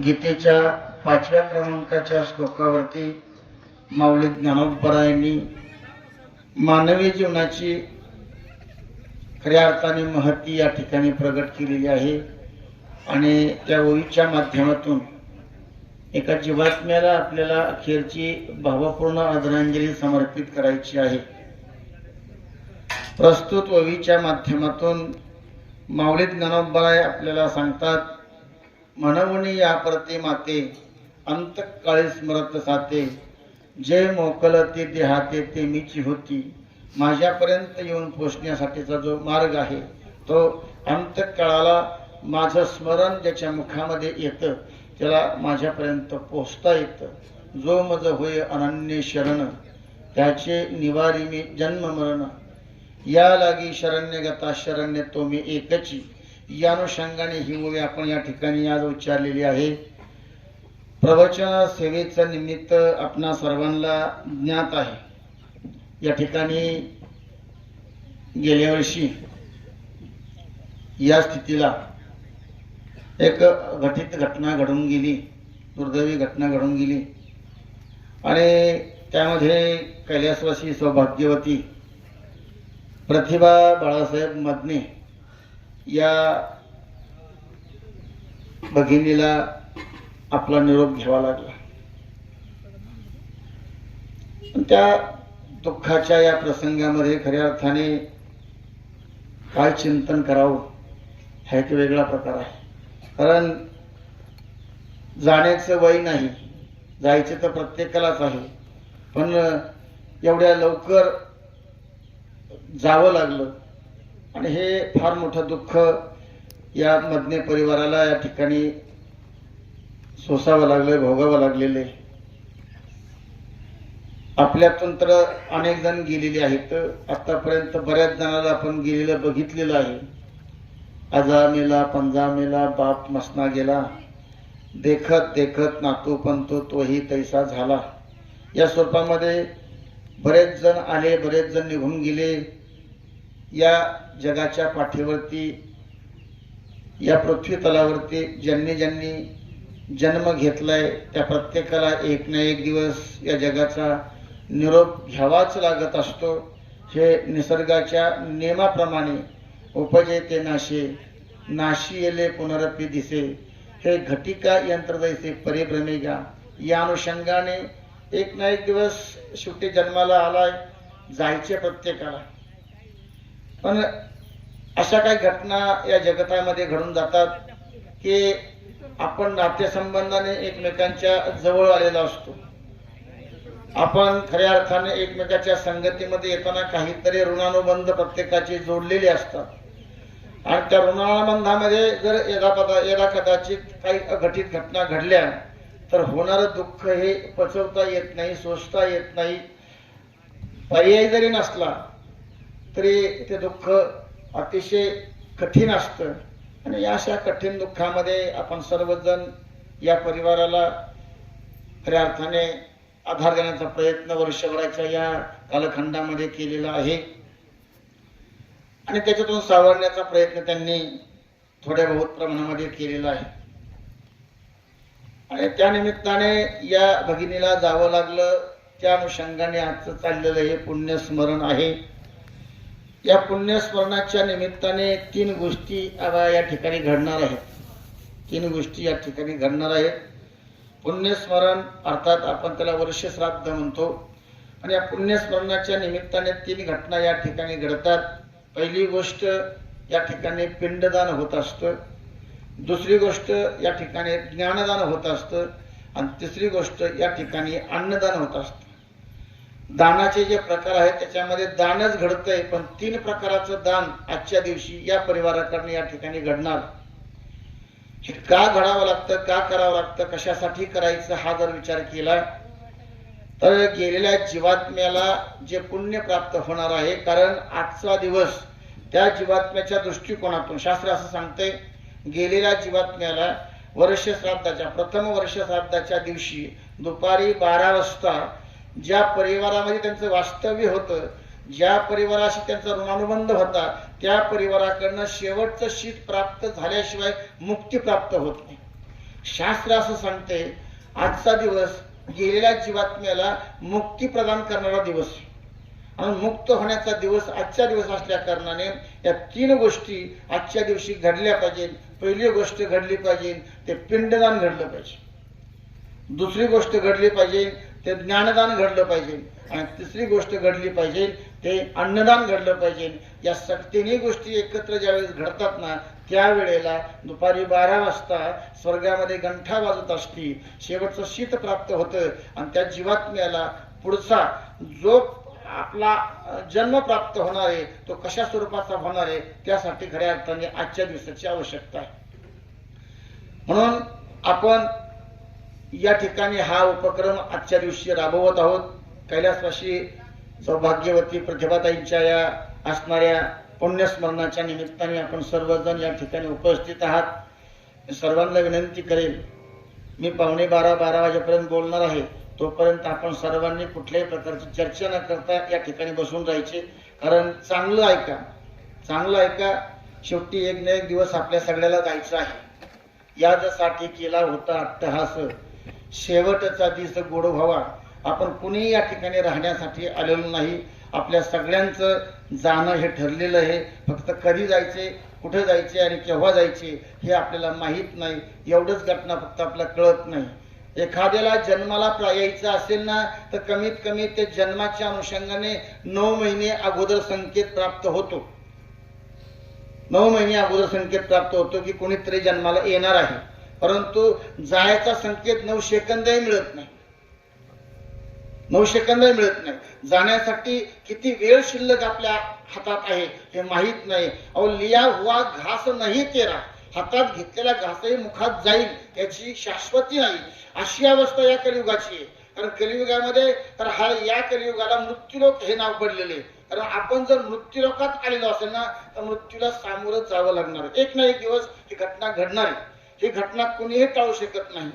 गीतेच्या 5व्या क्रमांकाच्या श्लोकावरती माऊली ज्ञानोबरायांनी मानवी जीवनाची खऱ्या अर्थाने महती या ठिकाणी प्रगट केलेली आहे आणि त्या ओळीच्या माध्यमातून एका जीवात्म्याला आपल्याला अखेरची भावपूर्ण आदरांजली समर्पित करायची आहे। प्रस्तुत ओळीच्या माध्यमातून माऊली ज्ञानोबराय आपल्याला सांगतात, म्हणवणी या प्रति माते अंतकाळी स्मरत साते, जे मोकलते देहाते ते मीची होती। माझ्यापर्यंत येऊन पोचण्यासाठीचा जो मार्ग आहे तो अंतकाळाला माझं स्मरण ज्याच्या मुखामध्ये येतं त्याला माझ्यापर्यंत पोचता येतं। जो मज होय अनन्य शरण, त्याचे निवारी मी जन्म मरण। या लागी शरण्यगता शरण्य तो मी एकची। या अनुषंगाने ही ओवी आपण या ठिकाणी आज उच्चारलेली आहे। प्रवचन सेवेचं निमित्त आपणा सर्वांना ज्ञात आहे। या ठिकाणी गेल्या वर्षी या स्थितीला एक घटित घटना घडून गेली, दुर्दैवी घटना घडून गेली आणि त्यामध्ये कैलासवासी सौभाग्यवती प्रतिभा बाळासाहेब मदने या भगिनीला आपला निरोप घ्यावा लागला। त्या दुःखाच्या या प्रसंगामध्ये खऱ्या अर्थाने काय चिंतन करावं हा एक वेगळा प्रकार आहे। कारण जाण्याचं वय नाही, जायचं तर प्रत्येकालाच आहे, पण एवढ्या लवकर जावं लागलं आणि हे फार मोठं दुःख या मदने परिवाराला या ठिकाणी सोसावं लागलं, भोगावं लागलेले। आपल्यातून तर अनेक जण गेलेले आहेत, आतापर्यंत बऱ्याच जणांना आपण गेलेलं बघितलेलं आहे। आजा मेला, पंजा मेला, बाप मसना गेला, देखत देखत नातू पंतो तोही तैसा झाला। या स्वरूपामध्ये बरेच जण आले, बरेच जण निघून गेले। या जगाच्या पाठीवरती, या पृथ्वी तलावरती ज्यांनी ज्यांनी जन्म घेतलाय त्या प्रत्येकाला एक ना एक दिवस या जगाचा निरोप घ्यावाच लागत असतो। हे निसर्गाच्या नियमाप्रमाणे उपजेते नाशे, नाशी येले पुनरपी दिसे, हे घटिका यंत्र जैसे परिभ्रमेगा। या अनुषंगाने एक ना एक दिवस शेवटी जन्माला आलाय, जायचे प्रत्येकाला। पण अशा काही घटना या जगतामध्ये घडून जातात की आपण नातेसंबंधाने एकमेकांच्या जवळ आलेला असतो। आपण खऱ्या अर्थाने एकमेकाच्या संगतीमध्ये येताना काहीतरी ऋणानुबंध प्रत्येकाचे जोडलेले असतात आणि त्या ऋणानुबंधामध्ये जर एका कदाचित काही अघटित घटना घडल्या तर होणारं दुःख हे पचवता येत नाही, सोसता येत नाही। पर्याय जरी नसला तरी ते दुःख अतिशय कठीण असतं आणि या अशा कठीण दुःखामध्ये आपण सर्वजण या परिवाराला खऱ्या अर्थाने आधार देण्याचा प्रयत्न वर्षभराच्या या कालखंडामध्ये केलेला आहे आणि त्याच्यातून सावरण्याचा प्रयत्न त्यांनी थोड्या बहुत प्रमाणामध्ये केलेला आहे। आणि त्या निमित्ताने या भगिनीला जावं लागलं, त्या अनुषंगाने आजचं चाललेलं हे पुण्यस्मरण आहे। या पुण्यस्मरणाच्या निमित्ताने 3 गोष्टी या ठिकाणी घडणार आहेत। 3 गोष्टी या ठिकाणी घडणार आहेत। पुण्यस्मरण अर्थात आपण त्याला वर्षश्राद्ध म्हणतो आणि या पुण्यस्मरणाच्या निमित्ताने 3 घटना या ठिकाणी घडतात। पहिली गोष्ट या ठिकाणी पिंडदान होत असतं, दुसरी गोष्ट या ठिकाणी ज्ञानदान होत असतं आणि तिसरी गोष्ट या ठिकाणी अन्नदान होत असतं। दानाचे जे प्रकार आहेत त्याच्यामध्ये दानच घडतंय, पण 3 प्रकारचं दान आजच्या दिवशी या परिवाराकडून या ठिकाणी घडणार। हे का घडावं लागतं, का करावं लागतं, कशासाठी करायचं हा जर विचार केला तर गेलेल्या जीवात्म्याला जे पुण्य प्राप्त होणार आहे। कारण आजचा दिवस त्या जीवात्म्याच्या दृष्टिकोनातून शास्त्र असं सांगते, गेलेल्या जीवात्म्याला वर्षश्राद्धाच्या प्रथम वर्षश्राद्धाच्या दिवशी दुपारी 12 वाजता ज्या परिवारामध्ये त्यांचं वास्तव्य होतं, ज्या परिवाराशी त्यांचा ऋणानुबंध होता त्या परिवाराकडनं शेवटचं शीत प्राप्त झाल्याशिवाय मुक्ती प्राप्त होत नाही। शास्त्र असं सांगते, आजचा दिवस गेलेल्या जीवात्म्याला मुक्ती प्रदान करणारा दिवस आणि मुक्त होण्याचा दिवस आजच्या दिवस असल्या कारणाने या 3 गोष्टी आजच्या दिवशी घडल्या पाहिजेत. पहिली गोष्ट घडली पाहिजे ते पिंडदान घडलं पाहिजे. दुसरी गोष्ट घडली पाहिजे ते ज्ञानदान घडलं पाहिजे आणि तिसरी गोष्ट घडली पाहिजे ते अन्नदान घडलं पाहिजे. या 3 गोष्टी एकत्र ज्यावेळेस घडतात ना, त्यावेळेला दुपारी 12 वाजता स्वर्गामध्ये घंटा वाजत असती, शेवटचं शीत प्राप्त होतं आणि त्या जीवात्म्याला पुढचा जो आपला जन्म प्राप्त होणार आहे तो कशा स्वरूपाचा होणार आहे, त्यासाठी खऱ्या अर्थाने आजच्या दिवसाची आवश्यकता आहे. म्हणून आपण या ठिकाणी हा उपक्रम आजच्या दिवशी राबवत आहोत. कैलासवासी सौभाग्यवती प्रतिभाताईंच्या या असणाऱ्या पुण्यस्मरणाच्या निमित्ताने आपण सर्वजण या ठिकाणी उपस्थित आहात. सर्वांना विनंती करेल, मी 11:15 वाजेपर्यंत बोलणार आहे. तोपर्यंत आपण सर्वांनी कुठल्याही प्रकारची चर्चा न करता या ठिकाणी बसून राहायचे. कारण चांगलं ऐका. शेवटी एक ना एक दिवस आपल्या सगळ्याला जायचं आहे. यासाठी केला होता अट्टहास, शेवटचा दिवस गोड व्हावा. आपण कुणी या ठिकाणी राहण्यासाठी आलेलो नाही. आपल्या सगळ्यांचं जाणं हे ठरलेलं आहे. फक्त कधी जायचे, कुठे जायचे आणि केव्हा जायचे हे आपल्याला माहीत नाही. एवढंच घटना फक्त आपल्याला कळत नाही. एखाद्याला जन्माला यायचं असेल ना, तर कमीत कमी ते जन्माच्या अनुषंगाने 9 महिने अगोदर संकेत प्राप्त होतो. 9 महिने अगोदर संकेत प्राप्त होतो की कोणीतरी जन्माला येणार आहे. परंतु जायचा संकेत 9 सेकंदही मिळत नाही. 9 सेकंदही मिळत नाही. जाण्यासाठी किती वेळ शिल्लक आपल्या हातात आहे हे माहीत नाही. अहो, लिया हुआ घास नाही तेरा, हातात घेतलेला घासही मुखात जाईल याची शाश्वती नाही. अशी अवस्था या कलियुगाची आहे. कारण कलियुगामध्ये तर या कलियुगाला मृत्यूलोक हे नाव पडलेले. कारण आपण जर मृत्यूलोकात आलेलो असेल ना, तर मृत्यूला सामोरं जावं लागणार. एक ना एक दिवस ही घटना घडणार आहे. ही घटना कुणीही टाळू शकत नाही.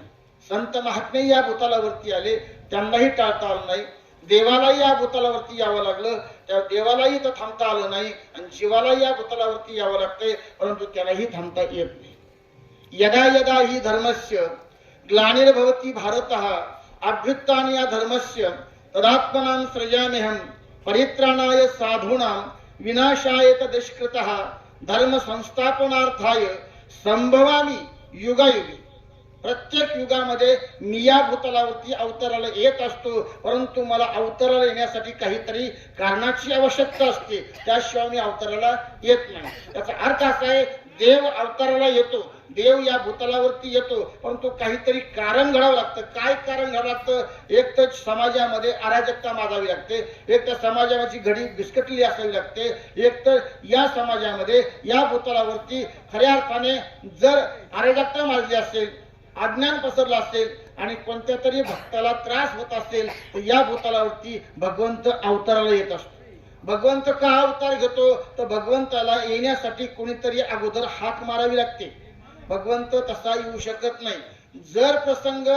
संत महात्मे या भूतलावरती आले, त्यांनाही टाळता आलं नाही. देवालाही या भूतलावरती यावं लागलं, त्या देवालाही तर थांबता आलं नाही. आणि जीवालाही या भूतलावरती यावं लागतंय, परंतु त्यालाही थांबता येत नाही. यदा यदा ही धर्मस्य ग्लानिर्भवति भारतः अभ्युत्थाने या धर्मस्य तदात्मनां सृजाम्यहं परित्राणाय साधूनां विनाशाय तदुष्कृतः धर्म संस्थापनार्थाय संभवामि युगायुगी. प्रत्येक युगामध्ये मी या भूतलावरती अवतराला येत असतो, परंतु मला अवतराला येण्यासाठी काहीतरी कारणाची आवश्यकता असते. त्याशिवाय मी अवतराला येत नाही. याचा अर्थ असा आहे, देव अवताराला येतो, देव या भूतलावरती येतो, परंतु काहीतरी कारण घडावं लागतं. काय कारण घडावं लागतं? एक तर समाजामध्ये अराजकता माजावी लागते, एक तर समाजाची घडी बिस्कटली असावी लागते, एक तर या समाजामध्ये या भूतलावरती खऱ्या अर्थाने जर अराजकता माजली असेल, अज्ञान पसरलं असेल आणि कोणत्या तरी भक्ताला त्रास होत असेल, तर या भूतलावरती भगवंत अवताराला येत असतो. भगवंत का अवतार घेतो? तर भगवंताला येण्यासाठी कोणीतरी अगोदर हाक मारावी लागते. भगवंत तसा येऊ शकत नाही. जर प्रसंग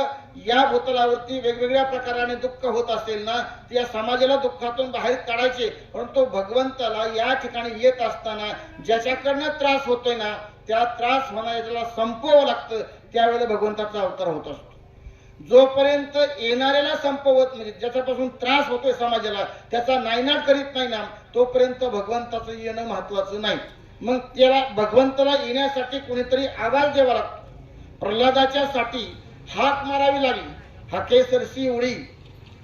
या भूतलावरती वेगवेगळ्या प्रकाराने दुःख होत असेल ना, तर या समाजाला दुःखातून बाहेर काढायचे. परंतु भगवंताला या ठिकाणी येत असताना ज्याच्याकडनं त्रास होतोय ना, त्या त्रास होणाऱ्याला संपवावं लागतं. त्यावेळेला भगवंताचा अवतार होत असतो. जोपर्यंत येणाऱ्याला संपवत म्हणजे ज्याच्यापासून त्रास होतोय समाजाला त्याचा नायनाट करीत नाही ना, तोपर्यंत भगवंताचं येणं महत्वाचं नाही. मग त्याला भगवंताला येण्यासाठी कोणीतरी आवाज द्यावा लागतो. प्रल्हादाच्या साठी हाक मारावी लागली. हाके सरसी उडी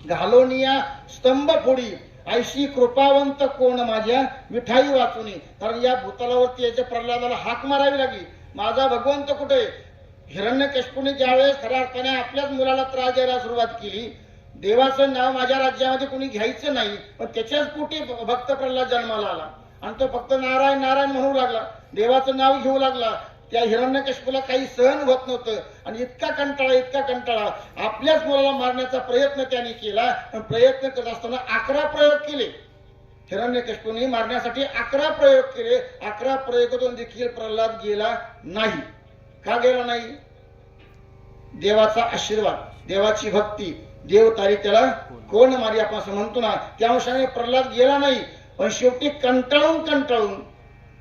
घालोनिया स्तंभ फोडी, ऐशी कृपावंत कोण माझ्या विठाई वाचुनी. कारण या भूतलावरती याच्या प्रल्हादाला हाक मारावी लागली, माझा भगवंत कुठे? हिरण्यकश्यपूने ज्यावेळेस खऱ्या अर्थाने आपल्याच मुलाला त्रास द्यायला सुरुवात केली, देवाचं नाव माझ्या राज्यामध्ये कोणी घ्यायचं नाही, पण त्याच्याच पोटी भक्त प्रल्हाद जन्माला आला आणि तो फक्त नारायण नारायण म्हणू लागला, देवाचं नाव घेऊ लागला. त्या हिरण्यकश्यपूला काही सहन होत नव्हतं आणि इतका कंटाळा आपल्याच मुलाला मारण्याचा प्रयत्न त्याने केला. पण प्रयत्न करत असताना 11 प्रयोग केले. हिरण्यकश्यपूने मारण्यासाठी 11 प्रयोग केले. 11 प्रयोगातून देखील प्रल्हाद गेला नाही. का गेला नाही? देवाचा आशीर्वाद, देवाची भक्ती, देव तारी त्याला कोण मारी आपण असं म्हणतो ना, त्या अंशाने प्रल्हाद गेला नाही. पण शेवटी कंटाळून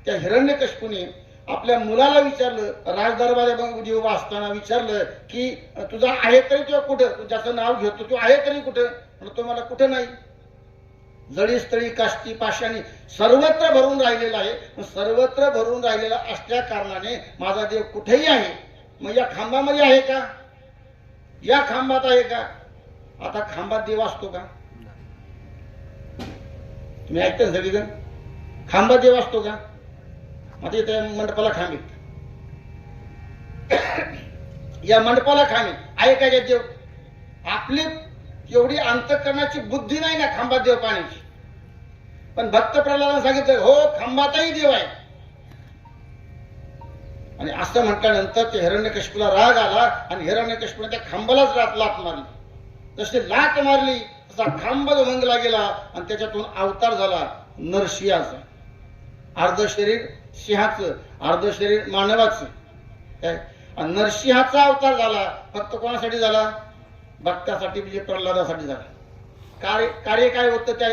त्या हिरण्यकश्यपूने आपल्या मुलाला विचारलं, राजदरबारामध्ये उभा असताना विचारलं की तुझा आहे तरी तो कुठं, तू ज्याचं नाव घेतो तो आहे तरी कुठं, तो मला कुठं नाही. जळी स्थळी काष्टी पाषाणी सर्वत्र भरून राहिलेला आहे. सर्वत्र भरून राहिलेला असल्या कारणाने माझा देव कुठेही आहे. मग या खांबामध्ये आहे का, या खांबात आहे का? आता खांबात देव असतो का? तुम्ही ऐकता सगळीजण, खांबात देव असतो का? आता इथे मंडपाला खांब या मंडपाला खांब आहे का या देव? आपली एवढी अंतःकरणाची बुद्धी नाही ना खांबात देव पाण्याची. पण भक्त प्रल्हादाने सांगितलं हो खांबातही देव आहे. आणि असं म्हटल्यानंतर ते हिरण्यकशिपूला राग आला आणि हिरण्यकशिपूने त्या खांबालाच लात मारली. तशी लात मारली तसा खांब भंगला गेला आणि त्याच्यातून अवतार झाला नरसिंहाचा. अर्ध शरीर सिंहाचं, अर्ध शरीर मानवाचं. आणि नरसिंहाचा अवतार झाला फक्त कोणासाठी झाला? भक्तासाठी, म्हणजे प्रल्हादासाठी झाला. कार्य काय होतं त्या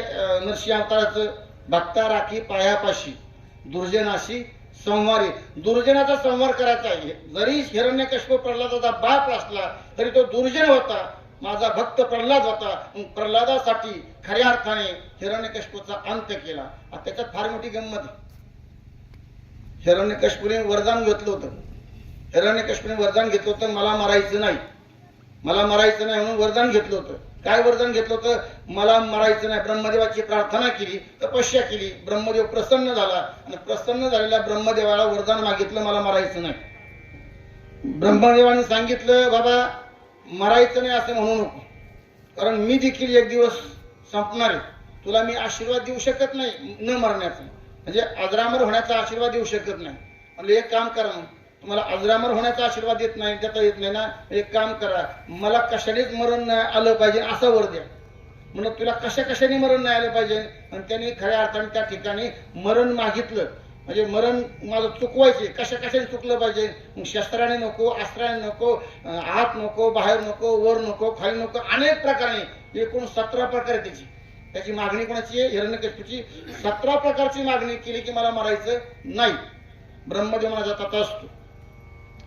नरसिंह अवताराचं? भक्ता राखी पायापाशी दुर्जनाशी संवारी. दुर्जनाचा संवार करायचा आहे. जरी हिरण्यकशिपू प्रल्हादाचा बाप असला तरी तो दुर्जन होता. माझा भक्त प्रल्हाद होता. प्रल्हादासाठी खऱ्या अर्थाने हिरण्यकशिपूचा अंत केला. त्याच्यात फार मोठी गंमत आहे. हिरण्यकशिपूने वरदान घेतलं होतं. हिरण्यकशिपूने वरदान घेतलं होतं मला मरायचं नाही, मला मरायचं नाही म्हणून वरदान घेतलं होतं. काय वरदान घेतलं होतं? मला मरायचं नाही. ब्रह्मदेवाची प्रार्थना केली, तपस्या केली. ब्रह्मदेव प्रसन्न झाला आणि प्रसन्न झालेल्या ब्रह्मदेवाला वरदान मागितलं मला मरायचं नाही. ब्रह्मदेवाने सांगितलं बाबा मरायचं नाही असं म्हणू नको, कारण मी देखील एक दिवस संपणार आहे. तुला मी आशीर्वाद देऊ शकत नाही न मरण्याचा, म्हणजे अजरामर होण्याचा आशीर्वाद देऊ शकत नाही. म्हणजे एक काम करा, तुम्हाला अजरामर होण्याचा आशीर्वाद देत नाही, देता येत नाही ना, एक काम करा, मला कशानेच मरण नाही आलं पाहिजे असा वर द्या. म्हणून तुला कशाने मरण नाही आलं पाहिजे. आणि त्यांनी खऱ्या अर्थाने त्या ठिकाणी मरण मागितलं. म्हणजे मरण माझं चुकवायचे, कशाने चुकलं पाहिजे. शस्त्राने नको, अस्त्राने नको, आत नको, बाहेर नको, वर नको, खाली नको, अनेक प्रकारे, एकूण 17 प्रकार त्याची मागणी कोणाची आहे? हिरण्यकशिपूची. 17 प्रकारची मागणी केली की मला मरायचं नाही. ब्रह्मदेव माझा तथास्तु,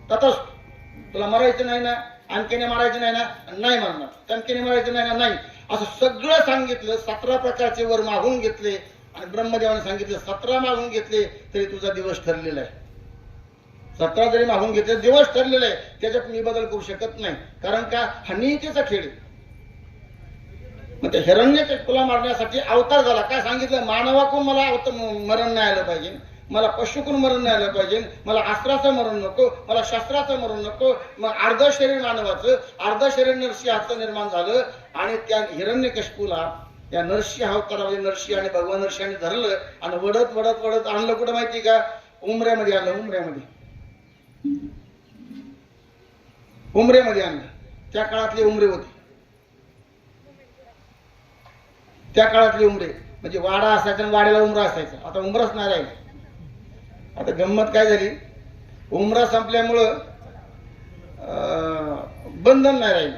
तथास्तु. तुला मरायचं नाही ना, आणखीने मारायचं नाही ना, नाही मारणार. आणखीने मारायचं नाही ना, नाही. असं सगळं सांगितलं. 17 प्रकारचे वर मागून घेतले आणि ब्रह्मदेवाने सांगितलं 17 मागून घेतले तरी तुझा दिवस ठरलेला आहे. 17 जरी मागून घेतले दिवस ठरलेला आहे, त्याच्यात मी बदल करू शकत नाही. कारण का हा नियतीचा खेळ आहे. मग ते हिरण्यकशिपूला मारण्यासाठी अवतार झाला. काय सांगितलं? मानवाकडून मला मरण नाही आलं पाहिजे, मला पशुकडून मरण नाही आलं पाहिजे, मला अस्त्राचं मरण नको, मला शस्त्राचं मरण नको. मग अर्ध शरीर मानवाचं, अर्ध शरीर नरसिंहाचं निर्माण झालं. आणि त्या हिरण्यकशिपूला या नरसिंह अवतारामध्ये नरसिंह आणि भगवान नरसिंहाने धरलं आणि वडत वडत वडत आणलं कुठं माहिती का? उमऱ्यामध्ये आणलं. उमऱ्यामध्ये आणलं. त्या काळातले उमरे होते. त्या काळातले उमरे म्हणजे वाडा असायचा आणि वाड्याला उमरा असायचा. आता उमराच नाही राहिला. आता गंमत काय झाली? उमरा संपल्यामुळं बंधन नाही राहिले,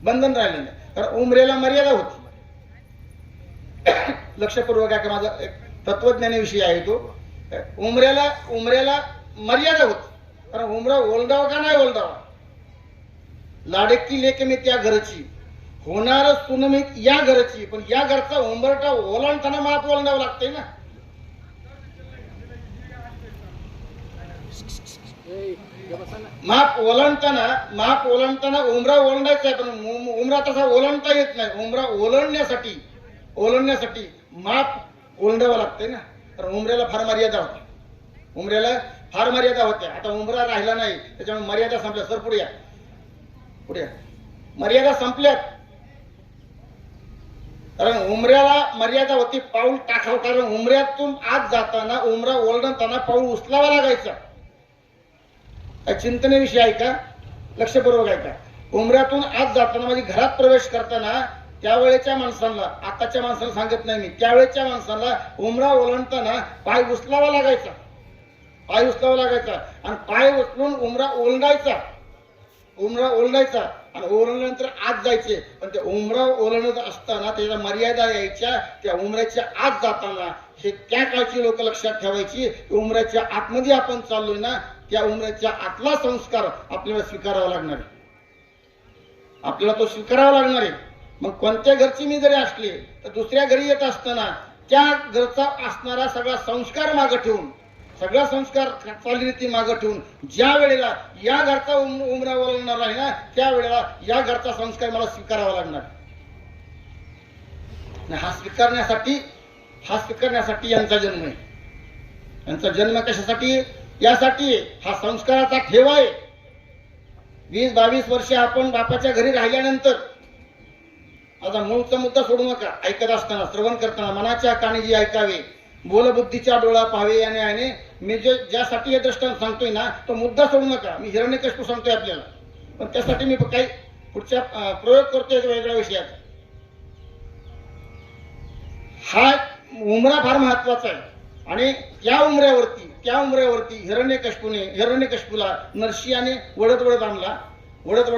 बंधन राहिले नाही. कारण उमरेला मर्यादा होती. लक्षपूर्वक आहे का? माझा एक तत्वज्ञानी विषय आहे तो. उमऱ्याला मर्यादा होती. कारण उमरा ओलडावा का नाही ओलडावा, लाडकी लेक मी त्या घरची, होणार सुनमी या घरची. पण या घरचा उंबरटा ओलांडताना मला ओलांडावं लागतंय ना. माप ओलांडताना उमरा ओलांडायचा आहे, पण उमरा तसा ओलांडता येत नाही. उमरा ओलांडण्यासाठी माप ओलांडावं लागतंय ना. कारण उमऱ्याला फार मर्यादा होती. उमऱ्याला फार मर्यादा होत्या. आता उमरा राहिला नाही, त्याच्यामुळे मर्यादा संपल्या. सर पुढे या. मर्यादा संपल्यात. कारण उमऱ्याला मर्यादा होती, पाऊल टाकावं. कारण उमऱ्यातून आत जाताना, उमरा ओलांडताना पाऊल उचलावा लागायचा. चिंतनेविषयी आहे का? लक्षपूर्वक आहे का? उमऱ्यातून आत जाताना म्हणजे घरात प्रवेश करताना त्यावेळेच्या माणसांना, आताच्या माणसाला सांगत नाही मी, त्यावेळेच्या माणसाला उमरा ओलांडताना पाय उचलावा लागायचा. आणि पाय उचलून उमरा ओलांडायचा. आणि ओलांडल्यानंतर आत जायचे. पण ते उमरा ओलांडत असताना त्याच्या मर्यादा यायच्या. त्या उमऱ्याच्या आत जाताना हे त्या काळची लोक लक्षात ठेवायची, उमऱ्याच्या आतमध्ये आपण चाललोय ना, त्या उमऱ्याच्या आतला संस्कार आपल्याला स्वीकारावा लागणार आहे. आपल्याला तो स्वीकारावा लागणार आहे. मग कोणत्या घरची मी जरी असले तर दुसऱ्या घरी येत असताना त्या घरचा असणारा सगळा संस्कार मागे ठेवून, सगळा संस्कार चालीरीती मागे ठेवून ज्या वेळेला या घरचा उमरा ओलांडणार आहे ना, त्या वेळेला या घरचा संस्कार मला स्वीकारावा लागणार. हा स्वीकारण्यासाठी यांचा जन्म आहे. यांचा जन्म कशासाठी? यासाठी हा संस्काराचा ठेवा आहे. 20-22 वर्ष आपण बापाच्या घरी राहिल्यानंतर, आता मूळचा मुद्दा सोडू नका. ऐकत असताना, श्रवण करताना मनाच्या कानी जी ऐकावे, बोलबुद्धीच्या डोळा पाहावे आणि आईने, मी ज्यासाठी हे दृष्टांत सांगतोय ना, तो मुद्दा सोडू नका. मी हिरण्यकश्यप सांगतोय आपल्याला, पण त्यासाठी मी काही पुढच्या प्रयोग करतोय वेगळ्या विषयात. हा उमरा फार महत्वाचा आहे. आणि त्या उमऱ्यावरती हिरण्यकश्यपूला नरसिंहाने वडत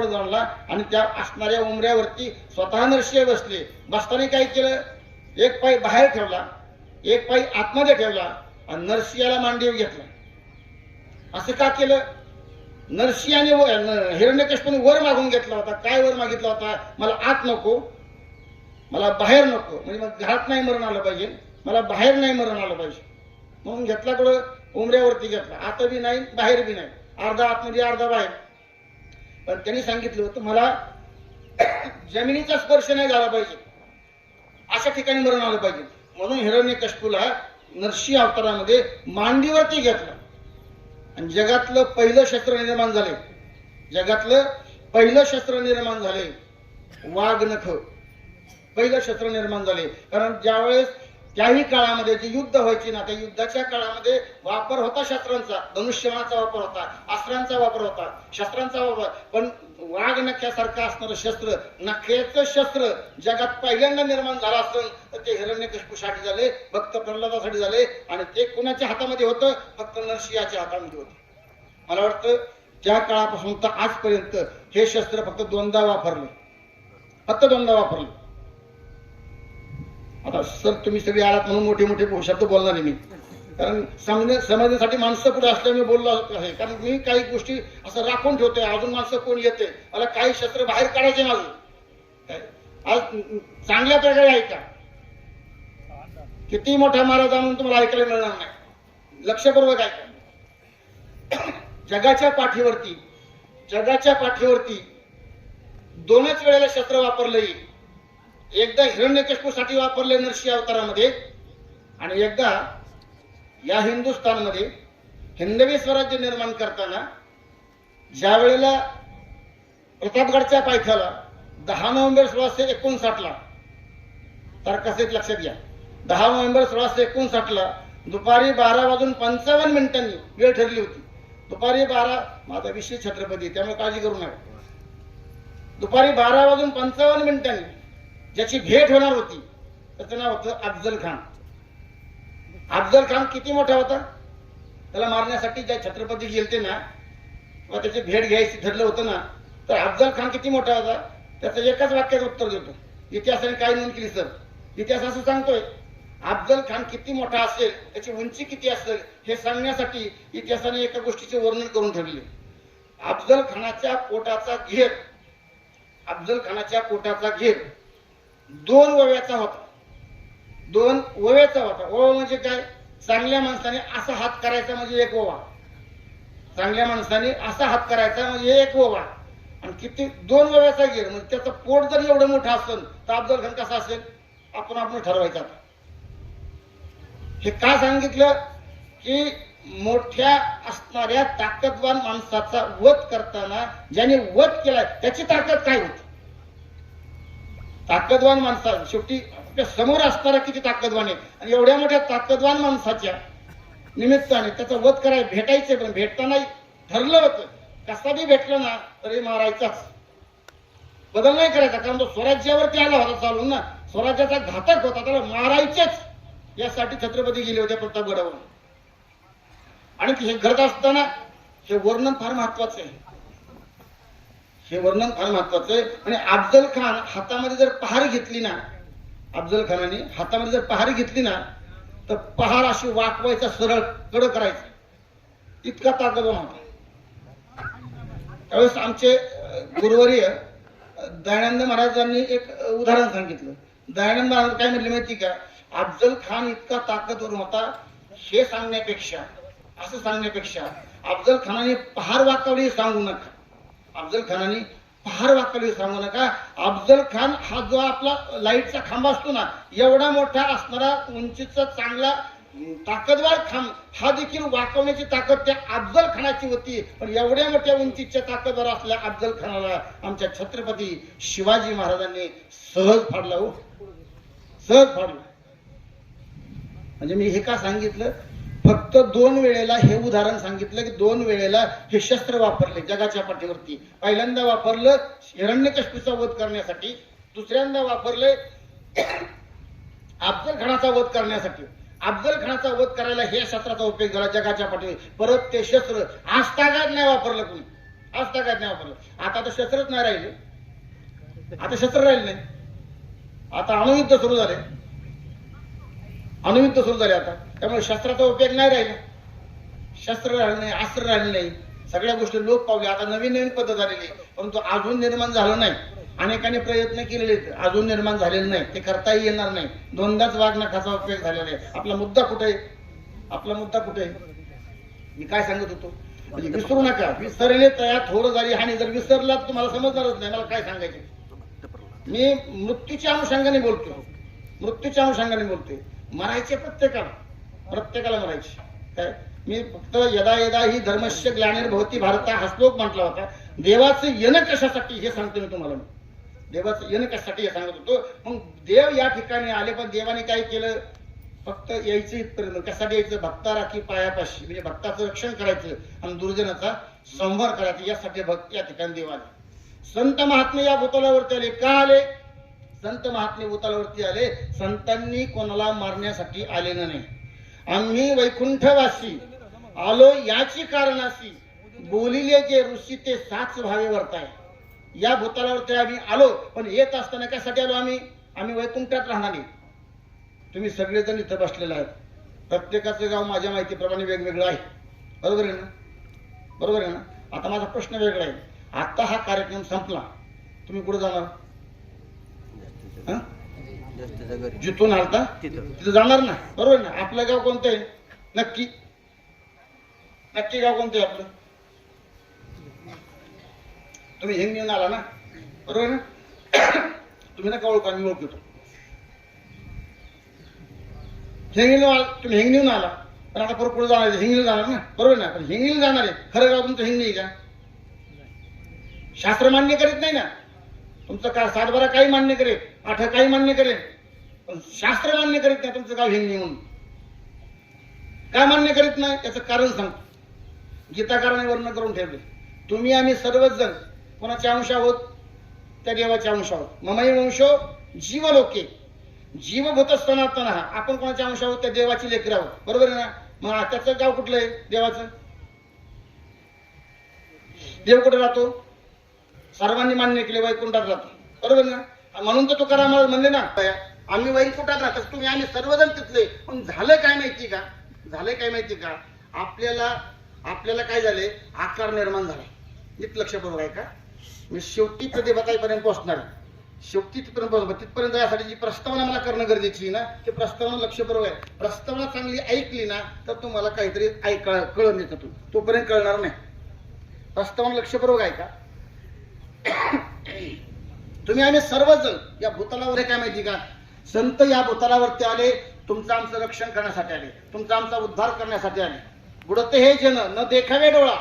आणला आणि त्या असणाऱ्या उमऱ्यावरती स्वतः नरसिंह बसले. बसताना काय केलं? एक पाय बाहेर ठेवला, एक पाय आतमध्ये ठेवला आणि नरसिंहाला मांडीवर घेतला. असं का केलं? नरसिंहाने हिरण्यकश्यपूने वर मागून घेतला होता. काय वर मागितला होता? मला आत नको, मला बाहेर नको. म्हणजे मग घरात नाही मरण आलं पाहिजे, मला बाहेर नाही मरण आलं पाहिजे. म्हणून घेतला कुठं? उमऱ्यावरती घेतला. आत बी नाही, बाहेर बी नाही, अर्धा आतमध्ये अर्धा बाहेर. पण त्यांनी सांगितलं होतं मला जमिनीचा स्पर्श नाही झाला पाहिजे, अशा ठिकाणी मरण आलं पाहिजे. म्हणून हिरण्यकश्यपूला नरसिंह अवतारामध्ये मांडीवरती घेतलं. आणि जगातलं पहिलं शस्त्र निर्माण झाले वाघनख. पहिलं शस्त्र निर्माण झाले. कारण ज्यावेळेस त्याही काळामध्ये जे युद्ध व्हायचे ना, त्या युद्धाच्या काळामध्ये वापर होता शस्त्रांचा, धनुष्यबाणाचा वापर होता, अस्त्रांचा वापर होता, शस्त्रांचा वापर. पण वाघ नख्यासारखं असणारं शस्त्र, नख्याचं शस्त्र जगात पहिल्यांदा निर्माण झालं असेल तर ते हिरण्यकश्यपूसाठी झाले, भक्त प्रल्हादासाठी झाले. आणि ते कुणाच्या हातामध्ये होतं? फक्त नरसिंहाच्या हातामध्ये होतं. मला वाटतं त्या काळापासून तर आजपर्यंत हे शस्त्र फक्त दोनदा वापरले. आता सर तुम्ही सगळे आलात म्हणून मोठे मोठे शब्द बोलणार आहे मी, कारण समजण्यासाठी माणसं पुढे असल्यामुळे बोललो आहे. कारण मी काही गोष्टी असं राखून ठेवतोय, अजून माणसं कोण येते, मला काही शस्त्र बाहेर काढायचे माझं. आज चांगल्या प्रकारे ऐका. किती मोठा महाराज म्हणून तुम्हाला ऐकायला मिळणार नाही. लक्षपूर्वक ऐका. जगाच्या पाठीवरती दोनच वेळेला शस्त्र वापरले. एकदा हिरण्यकश्यपूसाठी वापरले नरसिंह अवतारामध्ये, आणि एकदा या हिंदुस्थानमध्ये हिंदवी स्वराज्य निर्माण करताना ज्या वेळेला प्रतापगडच्या पायथ्याला 10 नोव्हेंबर 1659 तारखासहित लक्षात घ्या, 10 नोव्हेंबर 1659 दुपारी 12:55 वेळ ठरली होती. दुपारी 12, माझा विषय छत्रपती त्यामुळे काळजी करू नका. दुपारी 12:55 ज्याची भेट होणार होती त्याचं नाव होतं अफजल खान. अफजल खान किती मोठा होता? त्याला मारण्यासाठी ज्या छत्रपती गेलते ना, किंवा त्याची भेट घ्यायची ठरलं होतं ना, तर अफजल खान किती मोठा होता? त्याचं एकाच वाक्यात उत्तर देतो. इतिहासाने काय नोंद केली सर? इतिहास असं सांगतोय, अफजल खान किती मोठा असेल, त्याची उंची किती असेल हे सांगण्यासाठी इतिहासाने एका गोष्टीचे वर्णन करून ठेवले. अफजल खानाच्या पोटाचा घेर 2 वव्याचा होता. 2 वव्याचा होता. ओवा म्हणजे काय? चांगल्या माणसाने असा हात करायचा म्हणजे एक ओवा. चांगल्या माणसाने असा हात करायचा म्हणजे एक ओवा. आणि किती 2 वव्याचा घेर, म्हणजे त्याचं पोट जर एवढं मोठं असेल तर अफजल खान कसा असेल आपण ठरवायचं. हे का सांगितलं? की मोठ्या असणाऱ्या ताकदवान माणसाचा वध करताना ज्याने वध केलाय त्याची ताकद काय होती? ताकदवान माणसा शेवटी आपल्या समोर असणारा किती ताकदवान आहे, आणि एवढ्या मोठ्या ताकदवान माणसाच्या निमित्ताने त्याचा वध करायला भेटायचे. पण भेटताना ठरलं होतं कसा बी भेटलं ना तरी मारायचाच, बदल नाही करायचा. कारण तो स्वराज्यावरती आला होता चालून ना, स्वराज्याचा घातक होता, त्याला मारायचेच. यासाठी छत्रपती गेले होते प्रतापगडावर. आणि हे घडत असताना हे वर्णन फार महत्वाचं आहे. हे वर्णन फार महत्वाचं आहे. आणि अफजल खान हातामध्ये जर पहार घेतली ना, अफजल खानाने हातामध्ये जर पहार घेतली ना, तर पहार अशी वाकवायचा, सरळ कड करायचा, इतका ताकदवान होता. त्यावेळेस आमचे गुरुवर्य दयानंद महाराजांनी एक उदाहरण सांगितलं. दयानंद महाराज काय म्हटले माहिती का, अफजल खान इतका ताकदवर होता हे सांगण्यापेक्षा, असं सांगण्यापेक्षा अफजल खानाने पहार वाकवली सांगू नका, अफजल खानाने पहार वाकवली सांगू नका. अफजल खान हा जो आपला लाईटचा खांब असतो ना, एवढा मोठा असणारा उंचीचा चांगला ताकदवार खांब, हा देखील वाकवण्याची ताकद त्या अफजल खानाची होती. पण एवढ्या मोठ्या उंचीच्या ताकदवर असल्या अफजल खानाला आमच्या छत्रपती शिवाजी महाराजांनी सहज फाडला, हो सहज फाडला. म्हणजे मी हे का सांगितलं, फक्त 2 वेळेला हे उदाहरण सांगितलं की 2 वेळेला हे शस्त्र वापरले जगाच्या पाठीवरती. पहिल्यांदा वापरलं हिरण्यकश्यपूचा वध करण्यासाठी, दुसऱ्यांदा वापरले अफजल खानाचा वध करण्यासाठी. अफजल खानाचा वध करायला हे शस्त्राचा उपयोग झाला जगाच्या पाठीवर. परत ते शस्त्र आजतागायत नाही वापरलं कोणी, आजतागायत नाही वापरलं. आता तर शस्त्रच नाही राहिले, आता शस्त्र राहिले नाही. आता अणुयुद्ध सुरू झाले, अणुयुद्ध सुरू झाले आता. त्यामुळे शस्त्राचा उपयोग नाही राहिला, शस्त्र राहिलं नाही, अस्त्र राहिले नाही, सगळ्या गोष्टी लोप पावल्या. आता नवीन नवीन पद्धत झालेली, परंतु अजून निर्माण झालं नाही. अनेकांनी प्रयत्न केलेले, अजून निर्माण झालेले नाही, ते करताही येणार नाही. 2दाच वाघनखाचा उपयोग झालेला आहे. आपला मुद्दा कुठे आहे, आपला मुद्दा कुठे आहे? मी काय सांगत होतो, म्हणजे विसरू नका, विसरले तया थोर झाली हानी. जर विसरला तुम्हाला समजणारच नाही मला काय सांगायचे. मी मृत्यूच्या अनुषंगाने बोलतो, मृत्यूच्या अनुषंगाने बोलतोय. मरायचे प्रत्येकाला मरायचे. काय मी फक्त यदा यदा ही धर्मस्य ग्लानिर्भवती भारता हा श्लोक म्हटला होता. देवाचं येणं कशासाठी हे सांगतो मी तुम्हाला. देवाचं येणं कशासाठी हे सांगत होतो. मग देव या ठिकाणी आले, पण देवाने काय केलं, फक्त यायचं इथपर्यंत. कशासाठी यायचं, भक्ता राखी पायापाशी, म्हणजे भक्ताचं रक्षण करायचं आणि दुर्जनाचा संहार करायचा, यासाठी भक्त या ठिकाणी देव आले. संत महात्मे या भूतलावरती आले. का आले? संत महात्मे भूतलावरती आले, संतांनी कोणाला मारण्यासाठी आलेलं नाही. आम्ही वैकुंठवासी आलो याची कारणासी, बोलिले जे ऋषी ते साच भावे वर्ताय. या भूतलावरती आम्ही आलो, पण येत असताना कशासाठी आलो आम्ही वैकुंठात राहणार नाही. तुम्ही सगळेजण इथं बसलेले आहेत, प्रत्येकाचं गाव माझ्या माहितीप्रमाणे वेगवेगळं आहे, बरोबर आहे ना, बरोबर आहे ना. आता माझा प्रश्न वेगळा आहे. आता हा कार्यक्रम संपला, तुम्ही कुठे जाणार? जिथून आलता तिथं जाणार ना, बरोबर ना. आपलं गाव कोणतं आहे? नक्की गाव कोणतं आहे आपलं? तुम्ही हिंग घेऊन आला ना, बरोबर ना. तुम्ही नका ओळखा, मी ओळखतो. तुम्ही हिंगणीहून आला, पण आता परत पुढे जाणार, हिंगणीला जाणार ना, बरोबर ना. पण हिंगणीला जाणार आहे, खरं गाव तुमचं हिंगणी का? शास्त्र मान्य करीत नाही ना तुमचं. का 7-12 काही मान्य करेल, 8 काही मान्य करेल, पण शास्त्र मान्य करीत नाही तुमचं गाव हिंगणी म्हणून. काय मान्य करीत नाही त्याचं कारण सांगतो. गीताकाराने वर्णन करून ठेवले. तुम्ही आम्ही सर्वच जण कोणाचे अंश आहोत? त्या देवाचे अंश आहोत. ममई वंशो जीवलोके, जीवभूत सनातन. आपण कोणाचे अंश आहोत? त्या देवाची लेकरं आहोत, बरोबर आहे ना. मग त्याचं गाव कुठलं आहे? देवाचं. देव कुठे राहतो? सर्वांनी मान्य केले वैकुंठात राहतो, बरोबर ना. म्हणून तर तुकाराम महाराज म्हणले ना, आम्ही वैकुंठात राहतो, तुम्ही आम्ही सर्वजण तिथले. पण झालं काय माहिती का, झालंय काय माहिती का, आपल्याला काय झाले, आकार निर्माण झाला. नीट लक्ष बरोबर आहे का. मी शेवटी प्रतिभाताईपर्यंत पोहोचणार, शेवटी तिथपर्यंत पोहोचणार. तिथपर्यंत यासाठी जी प्रस्तावना मला करणं गरजेची ना, ते प्रस्तावना लक्ष बरोबर आहे. प्रस्तावना चांगली ऐकली ना तर तुम्हाला काहीतरी कळण येतं, तोपर्यंत कळणार नाही. प्रस्तावना लक्ष बरोबर आहे का. तुम्ही आम्ही सर्वजण या भूतलावर काय माहिती का, संत या भूतलावरती आले, तुमचं आमचं रक्षण करण्यासाठी आले, तुमचा आमचा उद्धार करण्यासाठी आले. बुडते हे जन न देखावे डोळा,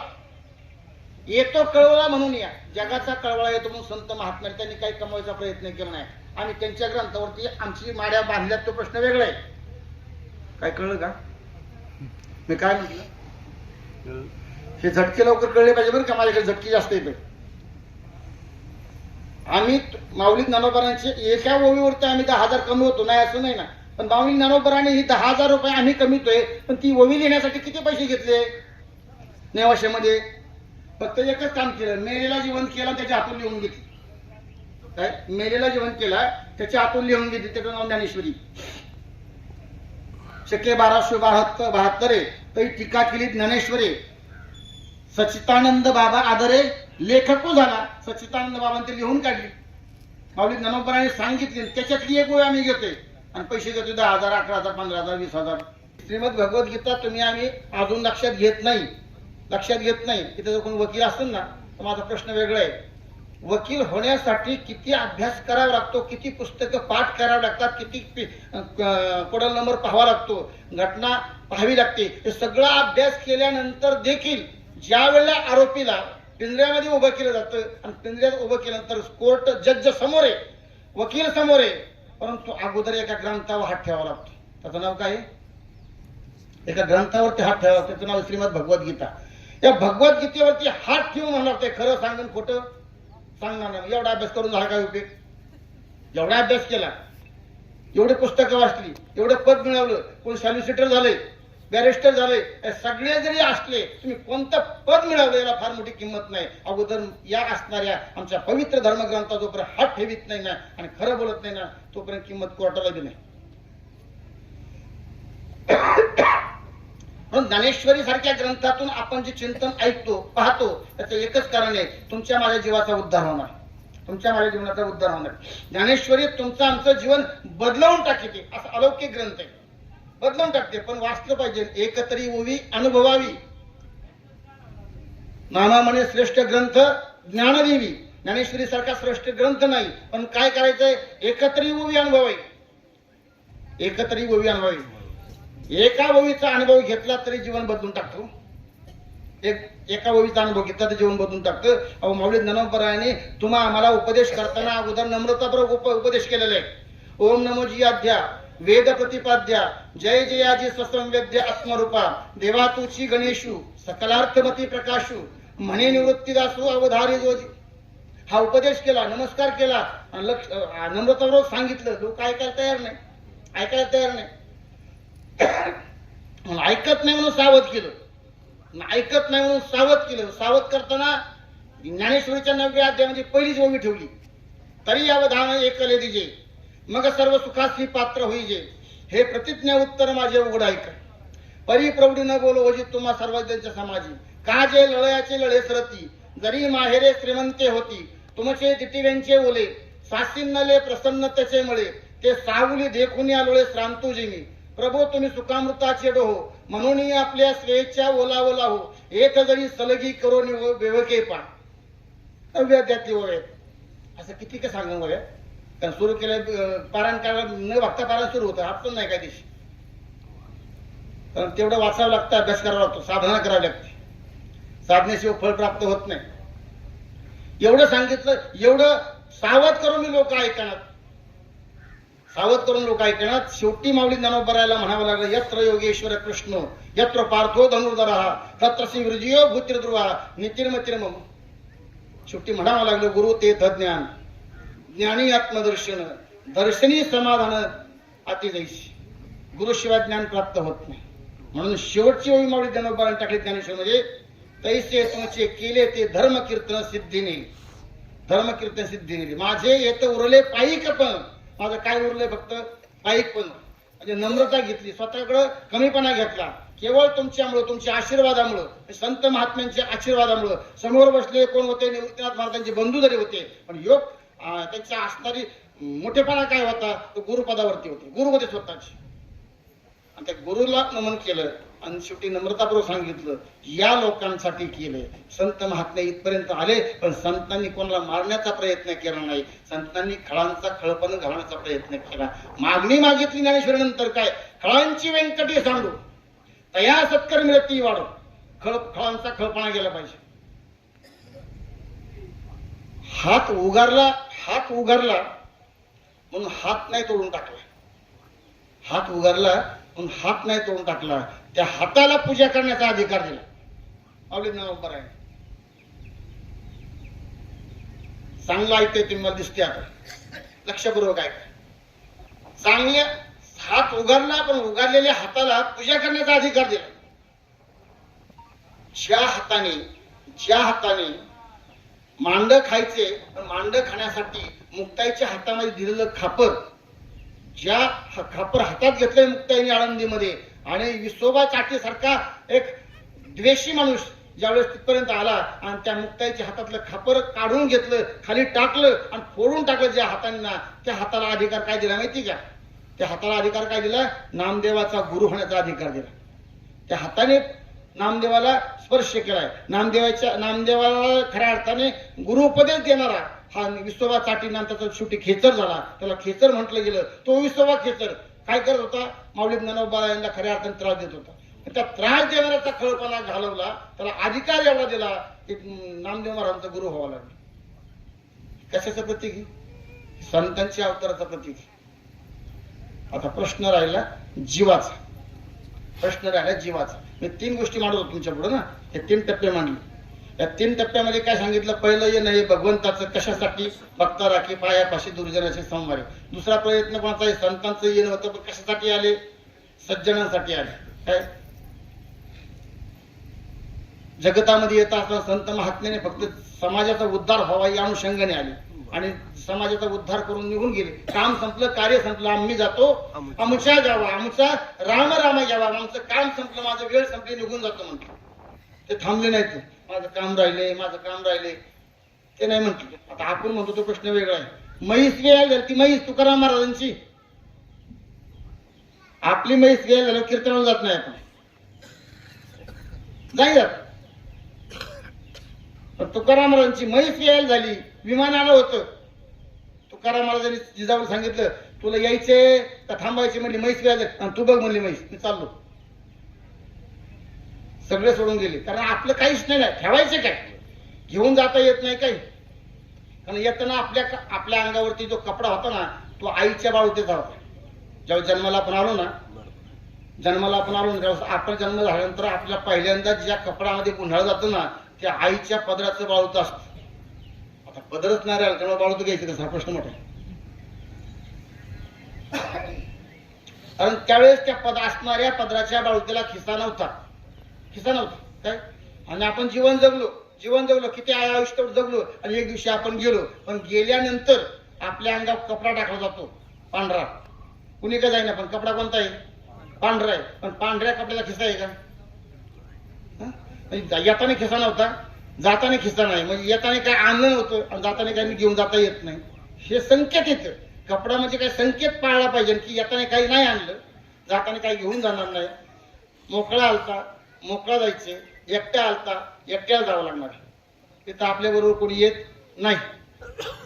येतो कळवळा म्हणून या. जगाचा कळवळा येतो म्हणून संत महात्म्यांनी त्यांनी काही कमवायचा प्रयत्न केला नाही. आम्ही त्यांच्या ग्रंथावरती आमची माड्या बांधल्यात, तो प्रश्न वेगळा आहे. काय कळलं का मी काय म्हटलं? हे झटके लवकर कळले पाहिजे बरं का. माझ्याकडे झटके जास्त येते. आम्ही माऊली ज्ञानोबारांचे एका ओवीवरती आम्ही 10,000 कमवतो, नाही असं नाही ना. पण माऊली ज्ञानोबारांनी ही 10,000 रुपये आम्ही कमीतोय, पण ती ओवी लिहिण्यासाठी किती पैसे घेतले नेवाशामध्ये? फक्त एकच काम केलं, मेलेला जिवंत केला त्याच्या हातून लिहून घेतली. काय मेलेला जिवंत केला त्याच्या हातून लिहून घेतली, त्याचं नाव ज्ञानेश्वरी. शके 1272 तरी टीका केली ज्ञानेश्वरी. सच्चिदानंद बाबा आदरे लेखक झाला. सच्चिदानंद बाबांनी ते लिहून काढली. माऊली ज्ञानोबरांनी सांगितली, त्याच्यातली एक ओळ आम्ही घेतोय आणि पैसे देतोय 10,000, 11,000, 15,000, 20,000. श्रीमद भगवद्गीता तुम्ही आम्ही अजून लक्षात घेत नाही. इथे जर कोणी वकील असेल ना तर माझा प्रश्न वेगळा आहे. वकील होण्यासाठी किती अभ्यास करावा लागतो, किती पुस्तकं पाठ करावं लागतात, किती कोडल नंबर पाहावा लागतो, घटना पाहावी लागते. हे सगळा अभ्यास केल्यानंतर देखील ज्या वेळेला आरोपीला पिंजऱ्यामध्ये उभं केलं जातं आणि पिंजऱ्यात उभं केल्यानंतर कोर्ट जज समोर आहे, वकील समोर आहे, परंतु अगोदर एका ग्रंथावर हात ठेवावा लागतो. त्याचं नाव काय? एका ग्रंथावरती हात ठेवावा. त्याचं नाव श्रीमद भगवद्गीता. या भगवद्गीतेवरती हात ठेवून म्हणावं लागतंय, खरं सांगून खोटं सांगणार नाही. एवढा अभ्यास करून झाला काय उपयोग? एवढा अभ्यास केला, एवढे पुस्तकं वाचली, एवढं पद मिळवलं, कोण सॉलिसिटर झाले, बॅरिस्टर झाले, सगळे जरी असले, तुम्ही कोणतं पद मिळवलं याला फार मोठी किंमत नाही. अगोदर या असणाऱ्या आमच्या पवित्र धर्मग्रंथा जोपर्यंत हात ठेवीत नाही ना आणि खरं बोलत नाही ना तोपर्यंत किंमत कोर्टाला बी नाही. म्हणून ज्ञानेश्वरी सारख्या ग्रंथातून आपण जे चिंतन ऐकतो, पाहतो, त्याचं एकच कारण आहे, तुमच्या माझ्या जीवाचा उद्धार होणार, तुमच्या माझ्या जीवनाचा उद्धार होणार. ज्ञानेश्वरी तुमचं आमचं जीवन बदलवून टाकते. असं अलौकिक ग्रंथ आहे, बदलून टाकते. पण वाचलं पाहिजे. एकतरी ओवी अनुभवावी. नाना म्हणे श्रेष्ठ ग्रंथ ज्ञानदेवी. ज्ञानेश्वरी सारखा श्रेष्ठ ग्रंथ नाही, पण काय करायचंय? एकतरी ओवी अनुभवावी. एकतरी ओवी अनुभवावी. एका ओवीचा अनुभव घेतला तरी जीवन बदलून टाकतो. एका ओवीचा अनुभव घेतला तर जीवन बदलून टाकतं. अहो माऊली ज्ञानोबरायांनी तुम्हा आम्हाला उपदेश करताना अगोदर नम्रतापूर्वक उपदेश केलेला आहे. ओम नमो जी आद्या वेद प्रतिपाद्या जय जयाजी स्वसंवेद्य आत्मरूपा देवा तुची गणेशू सकलार्थमती प्रकाशू म्हणे निवृत्तीदासू अवधारी जोजी. हा उपदेश केला, नमस्कार केला, नम्रतापूर्वक सांगितलं. लोक ऐकायला तयार नाही, ऐकायला तयार नाही. ऐकत नाही म्हणून सावध केलं, ऐकत नाही म्हणून सावध केलं. सावध करताना ज्ञानेश्वरीच्या 9व्या अध्यायामध्ये पहिलीच ओवी ठेवली. तरी अवधान एकले दिजे मग सर्व सुखासी पात्र होईजे. हे प्रतिज्ञा उत्तर माझे उघड ऐक. परी प्रौढी न बोलो वजी तुम्हा सर्वज्ञांच्या समाजी. का जे लळयाचे लळे सरती जरी माहेरे श्रीमंते होती. तुमचे दिटिव्यांचे ओले सासिन्नले प्रसन्नतेचे मळे. ते सावली देखून या लोळे श्रांतू जिमी. प्रभो तुम्ही सुखामृताचे डोहो म्हणून आपल्या स्वेच्छा ओलावला हो. एक जरी सलगी करोनी बेवके पा. अव्याद्यातली ओव्या. असं किती का सांगून ओव्या. कारण सुरू केलं पारायण करायला न बघता पारायण सुरू होतं. आपण नाही काय दिवशी, कारण तेवढं वाचावं लागतं, अभ्यास करावा लागतो, साधना करावी लागते. साधनेशिवाय फळ प्राप्त होत नाही. एवढं सांगितलं, एवढं सावध करून लोक ऐकणार, सावध करून लोक ऐकणार. शेवटी माऊली ज्ञानोबरायला म्हणावं लागलं, यत्र योगेश्वर कृष्ण यत्र पार्थो धनुर्धरः तत्र श्री विरजियो भूतिर्ध्रुवा नितिर्मतिर्मम. शेवटी म्हणावं लागलं, गुरु तेथ ज्ञान ज्ञानी आत्मदर्शन दर्शनी समाधान अतिजैशी. गुरुशिवाय ज्ञान प्राप्त होत नाही. म्हणून शेवटची ओवी माऊली ज्ञानोबराने टाकली ज्ञानेश्वर मध्ये. तैसे तुमचे केले ते धर्मकीर्तन सिद्धीने. धर्मकीर्तन सिद्धीने माझे येत उरले पायिक पण. माझं काय उरलंय? फक्त पायिक पण. म्हणजे नम्रता घेतली, स्वतःकडे कमीपणा घेतला. केवळ तुमच्यामुळं, तुमच्या आशीर्वादामुळं, संत महात्म्यांच्या आशीर्वादामुळं. समोर बसले कोण होते? निवृत्तीनाथ महाराजांचे बंधू जरी होते, पण योग त्यांच्या असणारी मोठेपणा काय होता? तो गुरुपदावरती होते, गुरु होते स्वतःचे. आणि त्या गुरुला नमन केलं आणि शेवटी नम्रतापूर्वक सांगितलं, या लोकांसाठी केलंय. संत महात्मे इथपर्यंत आले, पण संतांनी कोणाला मारण्याचा प्रयत्न केला नाही. संतांनी खळांचा खळपण घालण्याचा प्रयत्न केला. मागणी मागितली ज्ञानेश्वरी नंतर काय? खळांची व्यंकटी सांडू तया सत्कर मिळती वाढो. खळांचा खळपणा गेला पाहिजे. हात उगारला म्हणून हात नाही तोडून टाकला. हात उगारला म्हणून हात नाही तोडून टाकला. त्या हाताला पूजा करण्याचा अधिकार दिला माऊली ज्ञानोबराय. चांगलं ऐकतंय तुम्ही, मला दिसते आता, लक्षपूर्वक ऐका. चांगल्या हात उगारला, पण उगारलेल्या हाताला पूजा करण्याचा अधिकार दिला. ज्या हाताने ज्या हाताने मांड खायचे, मांड खाण्यासाठी मुक्ताईच्या हातामध्ये दिलेलं खापर, ज्या खापर हातात घेतलंय मुक्ताईने आळंदीमध्ये, आणि विसोबा चाटे सारखा एक द्वेषी माणूस ज्यावेळेस तिथपर्यंत आला आणि त्या मुक्ताईच्या हातातलं खापर काढून घेतलं, खाली टाकलं आणि फोडून टाकलं ज्या हातांना, त्या हाताला अधिकार काय दिला माहिती का? त्या हाताला अधिकार काय दिला? नामदेवाचा गुरु होण्याचा अधिकार दिला. त्या हाताने नामदेवाला स्पर्श केलाय. नामदेवाला खऱ्या अर्थाने गुरु उपदेश देणारा हा विसोबा चाटी नामचा शेवटी खेचर झाला. त्याला खेचर म्हटलं गेलं. तो विसोबा खेचर काय करत होता? माऊली ज्ञानोबा यांना खऱ्या अर्थाने त्रास देत होता. त्या त्रास देणाऱ्याचा खळपणा घालवला, त्याला अधिकार एवढा दिला की नामदेव महाराजांचा गुरु व्हावा लागला. कशाचं प्रतीक? संतांच्या अवताराचा प्रतीक. आता प्रश्न राहिला जीवाचा. मी 3 गोष्टी मांडत होतो तुमच्या पुढे ना. हे 3 टप्पे मांडले. या 3 टप्प्यामध्ये काय सांगितलं? पहिलं ये नाही भगवंताचं. कशासाठी? भक्ता राखी पायापाशी दुर्जनाचे संवारे. दुसरा प्रयत्न कोणाचा? संतांचं येणं होतं. पण कशासाठी आले? सज्जनांसाठी आले. काय जगतामध्ये येत असताना संत महात्म्याने फक्त समाजाचा उद्धार व्हावा या अनुषंगाने आले आणि समाजाचा उद्धार करून निघून गेले. काम संपलं, कार्य संपलं. आम्ही जातो आमच्या गावा, आमचा राम घ्यावा. आमचं काम संपलं, माझं वेळ संपली, निघून जातो म्हटलं. ते थांबले नाहीत. माझं काम राहिले ते नाही म्हटलं. आता आपण म्हणतो तो प्रश्न वेगळा आहे. म्हैस वेळ झाली, ती म्हैस तुकाराम महाराजांची. आपली म्हैस वेळ झाली कीर्तनाला जात नाही आपण, नाही जात. तुकाराम महाराजांची म्हैस यायला झाली, विमान आलं होतं. तुकाराम महाराजांनी जिजाऊला सांगितलं तुला यायचे का थांबायचे? म्हणली म्हैस यायला. आणि तू बघ म्हणली म्हैस. मी चाललो. सगळे सोडून गेले. कारण आपलं काहीच नाही. ठेवायचे काय? घेऊन जाता येत नाही काही. कारण येताना आपल्या अंगावरती जो कपडा होता ना, तो आईच्या बाळूतेचा होता. जेव्हा जन्माला आपण आलो ना, आपण जन्म झाल्यानंतर आपल्या पहिल्यांदा ज्या कपड्यामध्ये गुंढाळ जातो ना, त्या आईच्या पदराचं बाळूत असतं. आता पदरच नाही राहिलं तेव्हा बाळूत घ्यायचं कसं? हा प्रश्न मोठा आहे. कारण त्यावेळेस त्या असणाऱ्या पदराच्या बाळूतीला खिसा नव्हता काय. आणि आपण जीवन जगलो किती आयुष्य जगलो. आणि एक दिवशी आपण गेलो. पण गेल्यानंतर आपल्या अंगावर कपडा टाकला जातो पांढरा. कुणी का जाईना, पण कपडा कोणता आहे? पांढरा आहे. पण पांढऱ्या कपड्याला खिसा आहे का? येताना खिसा नव्हता, जाताना खिसा नाही. म्हणजे येताना काय आणलं नव्हतं आणि जाताना काही घेऊन जाता येत नाही. हे संकेत येतं. कपडा म्हणजे काय संकेत पाळला पाहिजे की येताना काही नाही आणलं, जाताना काही घेऊन जाणार नाही. मोकळा जायचे. एकट्या आलता, एकट्याला जावं लागणार. तिथं आपल्या बरोबर कोणी येत नाही.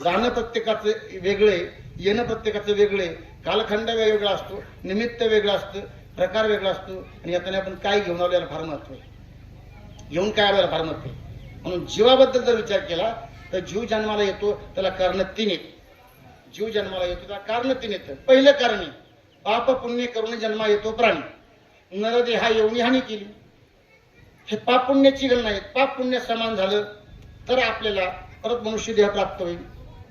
जाणं प्रत्येकाचं वेगळे, येणं प्रत्येकाचं वेगळे. कालखंड वेगवेगळा असतो, निमित्त वेगळं असतं, प्रकार वेगळा असतो. आणि येताना आपण काय घेऊन आलो याला फार महत्व आहे. घेऊन काय आल्याला फार महत्व आहे. म्हणून जीवाबद्दल जर विचार केला तर जीव जन्माला येतो त्याला कारण 3 आहेत. जीव जन्माला येतो त्याला कारण 3 येतं. पहिलं कारण आहे पाप पुण्य करून जन्मा येतो प्राणी. नरदेहा येऊन हानी केली. हे पाप पुण्याची गणना आहे. पाप पुण्य समान झालं तर आपल्याला परत मनुष्य देह प्राप्त होईल,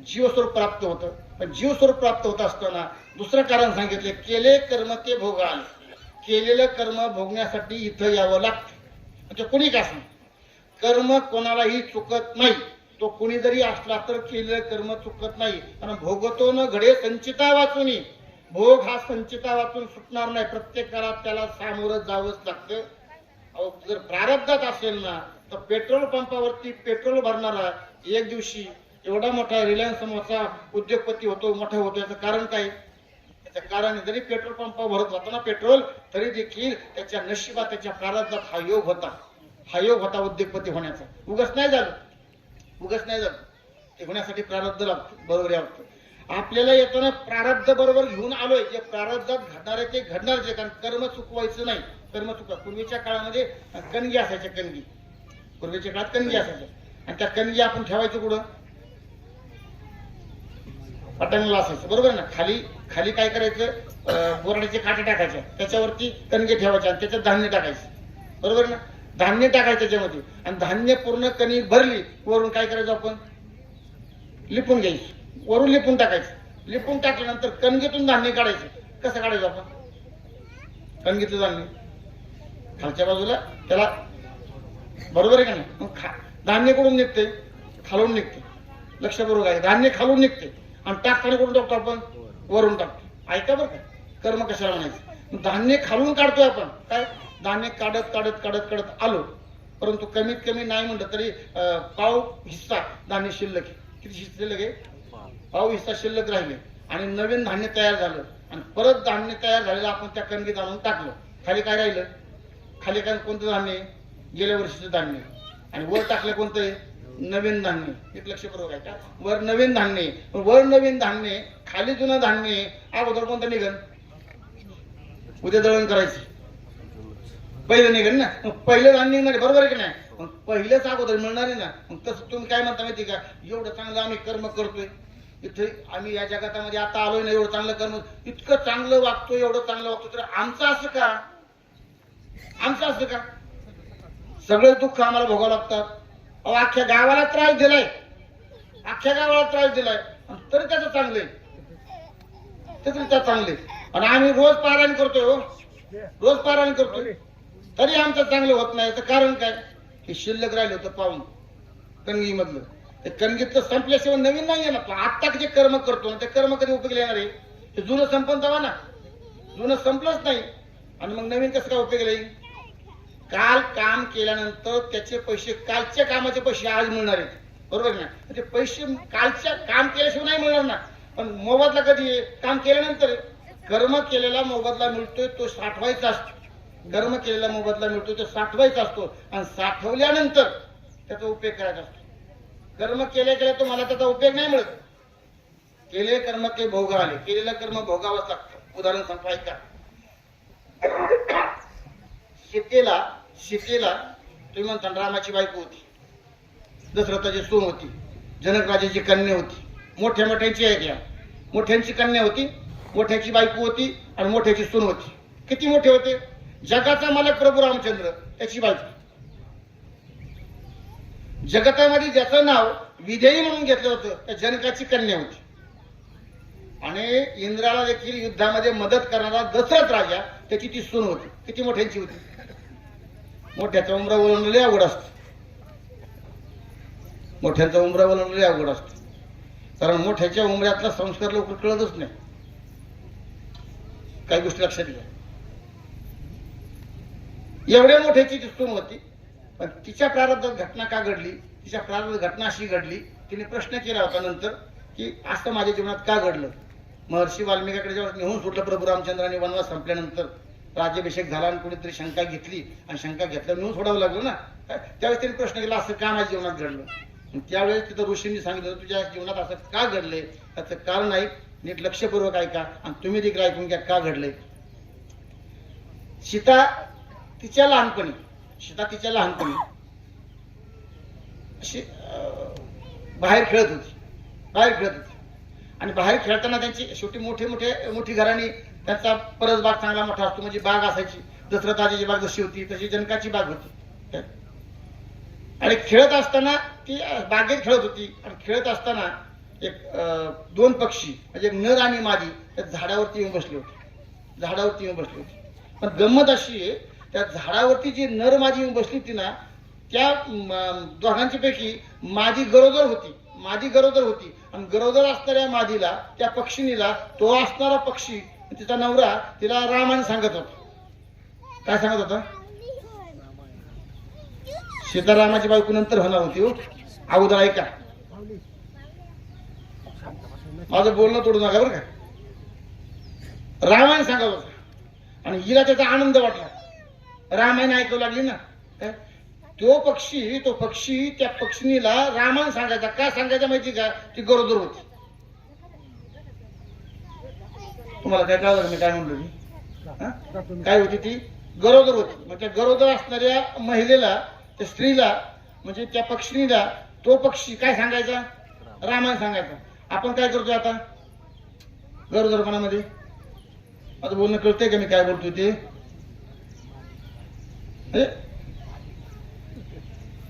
जीवस्वरूप प्राप्त होतं. पण जीवस्वरूप प्राप्त होत असताना दुसरं कारण सांगितले, केले कर्म ते भोगाल. केलेलं कर्म भोगण्यासाठी इथं यावं लागतं. म्हणजे कुणी का सांग, कर्म कोणालाही चुकत नाही. तो कुणी जरी असला तर केलेलं कर्म चुकत नाही. कारण भोगतो न घडे संचिता वाचून. भोग हा संचिता वाचून सुटणार नाही. प्रत्येक काळात त्याला सामोरं जावंच लागतं. जर प्रारब्धात असेल ना तर पेट्रोल पंपावरती पेट्रोल भरणारा एक दिवशी एवढा मोठा रिलायन्स समूहाचा उद्योगपती होतो, मोठा होतो. याचं कारण काय? त्याचं कारण जरी पेट्रोल पंपावर भरत होता ना पेट्रोल, तरी देखील त्याच्या नशिबात, त्याच्या प्रारब्धात हा योग होता उद्योगपती होण्याचा. उगच नाही झालं. ते होण्यासाठी प्रारब्ध लागतं. बरोबर लागतं. आपल्याला येताना प्रारब्ध बरोबर घेऊन आलोय. जे प्रारब्धात घडणार आहे ते घडणारच आहे. कारण कर्म चुकवायचं नाही. कर्म चुका पूर्वीच्या काळामध्ये कणगी असायच्या. पूर्वीच्या काळात कणगी असायच्या. आणि त्या कणगी आपण ठेवायचं कुठं? पटांगला असायचं. बरोबर ना. खाली काय करायचं? बोराड्याचे काटे टाकायचे, त्याच्यावरती कणगी ठेवायचे आणि त्याच्यात धान्य टाकायचं. बरोबर ना. धान्य टाकायचं त्याच्यामध्ये. आणि धान्य पूर्ण कणी भरली, वरून काय करायचं आपण? लिपून घ्यायचं. वरून लिपून टाकायचं. लिपून टाकल्यानंतर कणगीतून धान्य काढायचं. कसं काढायचं आपण? कणगीतलं धान्य खालच्या बाजूला त्याला, बरोबर आहे का नाही? धान्य कुठून निघते? खालून निघते. लक्षपूर्वक आहे, धान्य खालून निघते आणि टाकताना कुठून टाकतो आपण? वरून टाकतो. ऐका बरं का, कर्म कशाला म्हणायचं. धान्य खालून काढतोय आपण, काय धान्य काढत काढत काढत काढत आलो, परंतु कमीत कमी नाही म्हणलं तरी पाव हिस्सा धान्य शिल्लक आहे. किती शिल्लक आहे? पाव हिस्सा शिल्लक राहिले आणि नवीन धान्य तयार झालं आणि परत धान्य तयार झालेलं आपण त्या कणगीत आणून टाकलं. खाली काय राहिलं? खाली काय कोणतं धान्य? गेल्या वर्षीचं धान्य. आणि वर टाकलं कोणतं? नवीन धान्य. एक लक्षपूर्वक आहे का, वर नवीन धान्य, वर नवीन धान्य, खाली जुनं धान्य. अगोदर कोणतं निघन? उद्या दळण करायचं, पहिलं निघन ना, पहिलं धान्य निघणार, बरोबर आहे की नाही? मग पहिलेच अगोदर मिळणार आहे ना. मग तसं तुम्ही काय म्हणता माहिती का, एवढं चांगलं आम्ही कर्म करतोय, इथे आम्ही या जगातामध्ये आता आलोय ना, एवढं चांगलं कर्म, इतकं चांगलं वागतोय, एवढं चांगलं वागतोय, तर आमचं असं का? आमचं असं का? सगळे दुःख आम्हाला भोगावं लागतात. अहो अख्ख्या गावाला त्रास दिलाय, अख्ख्या गावाला त्रास दिलाय, तरी त्याचं चांगलंय, तरी त्याचं चांगले. आणि आम्ही रोज पारायण करतोय, हो रोज पारायण करतोय, तरी आमचं चांगलं होत नाही. तर कारण काय? हे शिल्लक राहिलं होतं पाहून कणगी मधलं. ते कणगीत संपल्याशिवाय नवीन नाही येणार. आता जे कर्म करतो ना, ते कर्म कधी उपयोगी येणार आहे? ते जुनं संपन तेव्हा ना, जुनं संपलंच नाही आणि मग नवीन कसं काय उपयोगी येईल? काल काम केल्यानंतर त्याचे पैसे, कालच्या कामाचे पैसे आज मिळणार आहेत, बरोबर ना? ते पैसे कालच्या काम केल्याशिवाय नाही मिळणार ना. पण मोबदला कधी? काम केल्यानंतर. कर्म केलेला मोबदला मिळतोय तो साठवायचा असतो. कर्म केलेला मोबदला मिळतोय तो साठवायचा असतो आणि साठवल्यानंतर त्याचा उपयोग करायचा असतो. कर्म केल्या केल्या तुम्हाला त्याचा उपयोग नाही मिळत. केले कर्म के भोग आले, केलेलं कर्म भोगावंच लागतं. उदाहरण सांगतो ऐका. सीतेला तुम्ही म्हणता रामाची बायको होती, दशरथाची सून होती, जनक राजाची कन्या होती, मोठ्या मोठ्यांची आहे त्या, मोठ्यांची कन्या होती, मोठ्याची बायको होती आणि मोठ्याची सून होती. किती मोठे होते? जगाचा मालक प्रभू रामचंद्र, त्याची बायको. जगतामध्ये ज्याचं नाव विजयी म्हणून घेतलं होतं त्या जनकाची कन्या होती. आणि इंद्राला देखील युद्धामध्ये मदत करणारा दशरथ राजा, त्याची ती सून होती. किती मोठ्यांची होती? मोठ्याचा उमरा वळवणं अवघड असतं, मोठ्यांचा उमरा वळवणं अवघड असतं, कारण मोठ्याच्या उमऱ्यातला संस्कार लवकर कळतच नाही. काही गोष्टी लक्षात घ्या. एवढ्या मोठ्याची ती सून होती, पण तिच्या प्रारब्धात घटना का घडली? तिच्या प्रारब्धात घटना अशी घडली, तिने प्रश्न केला होता नंतर की असं माझ्या जीवनात का घडलं. महर्षी वाल्मिकाकडे जेव्हा निघून सुटलं प्रभू रामचंद्रांनी, वनवास संपल्यानंतर राज्याभिषेक झाला आणि कुणीतरी शंका घेतली आणि शंका घेतल्यावर निघून सोडावं लागलं ना, त्यावेळेस त्यांनी प्रश्न केला असं का माझ्या जीवनात घडलं. त्यावेळेस तिथं ऋषींनी सांगितलं तुझ्या जीवनात असं का घडलंय, त्याचं कारण आहे, नीट लक्षपूर्वक ऐका आणि तुम्ही देखील ऐकून घ्या का घडलंय. सीता तिच्या लहानपणी अशी बाहेर खेळत होती आणि बाहेर खेळताना त्यांची शेवटी मोठी घराणी, त्यांचा परसबाग चांगला मोठा असतो, म्हणजे बाग असायची. दशरथ राजाची बाग जशी होती तशी जनकाची बाग होती. आणि खेळत असताना ती बागेत खेळत होती आणि खेळत असताना एक दोन पक्षी म्हणजे नर आणि मादी त्या झाडावरती येऊन बसले होते. पण गंमत अशी आहे, त्या झाडावरती जी नर मादी येऊन बसली होती ना, त्या दोघांची पैकी मादी गरोदर होती आणि गरोदर असणाऱ्या मादीला, त्या पक्षिणीला, तो असणारा पक्षी तिचा नवरा तिला रामाने सांगत होता. काय सांगत होता? सीतारामाची बायको नंतर होणार होती, हो अगोदर ऐका, माझं बोलणं तोडू नका बरं का. रामाने सांगत होता आणि हिला त्याचा आनंद वाटला. रामाने ऐकू लागली ना. तो पक्षी त्या पक्षिणीला रामाने सांगायचा. का सांगायचा माहिती का? ती गरोदर होती. तुम्हाला काय कळलं मी काय म्हणलो? काय होती ती? गरोदर होती. मग त्या गरोदर असणाऱ्या महिलेला, त्या स्त्रीला म्हणजे त्या पक्षिणीला तो पक्षी काय सांगायचा? रामाने सांगायचा. आपण काय करतोय आता गरोदरपणामध्ये? आता बोलणं कळतंय का मी काय बोलतोय ते?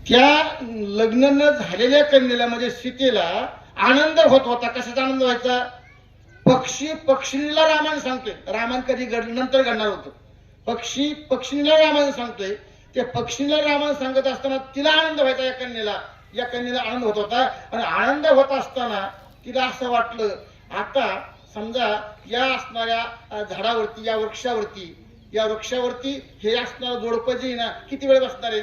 त्या लग्न न झालेल्या कन्येला म्हणजे सीतेला आनंद होत होता. कशाचा आनंद व्हायचा? पक्षीला रामाने सांगतोय. रामायण कधी घडलं? नंतर घडणार होतं. पक्षीला रामाने सांगतोय त्या पक्षीला रामायण सांगत असताना तिला आनंद व्हायचा, या कन्येला आनंद होत होता. आणि आनंद होत असताना तिला असं वाटलं, आता समजा या असणाऱ्या झाडावरती, या वृक्षावरती हे असणारं जोडपं जे ना किती वेळ बसणार आहे,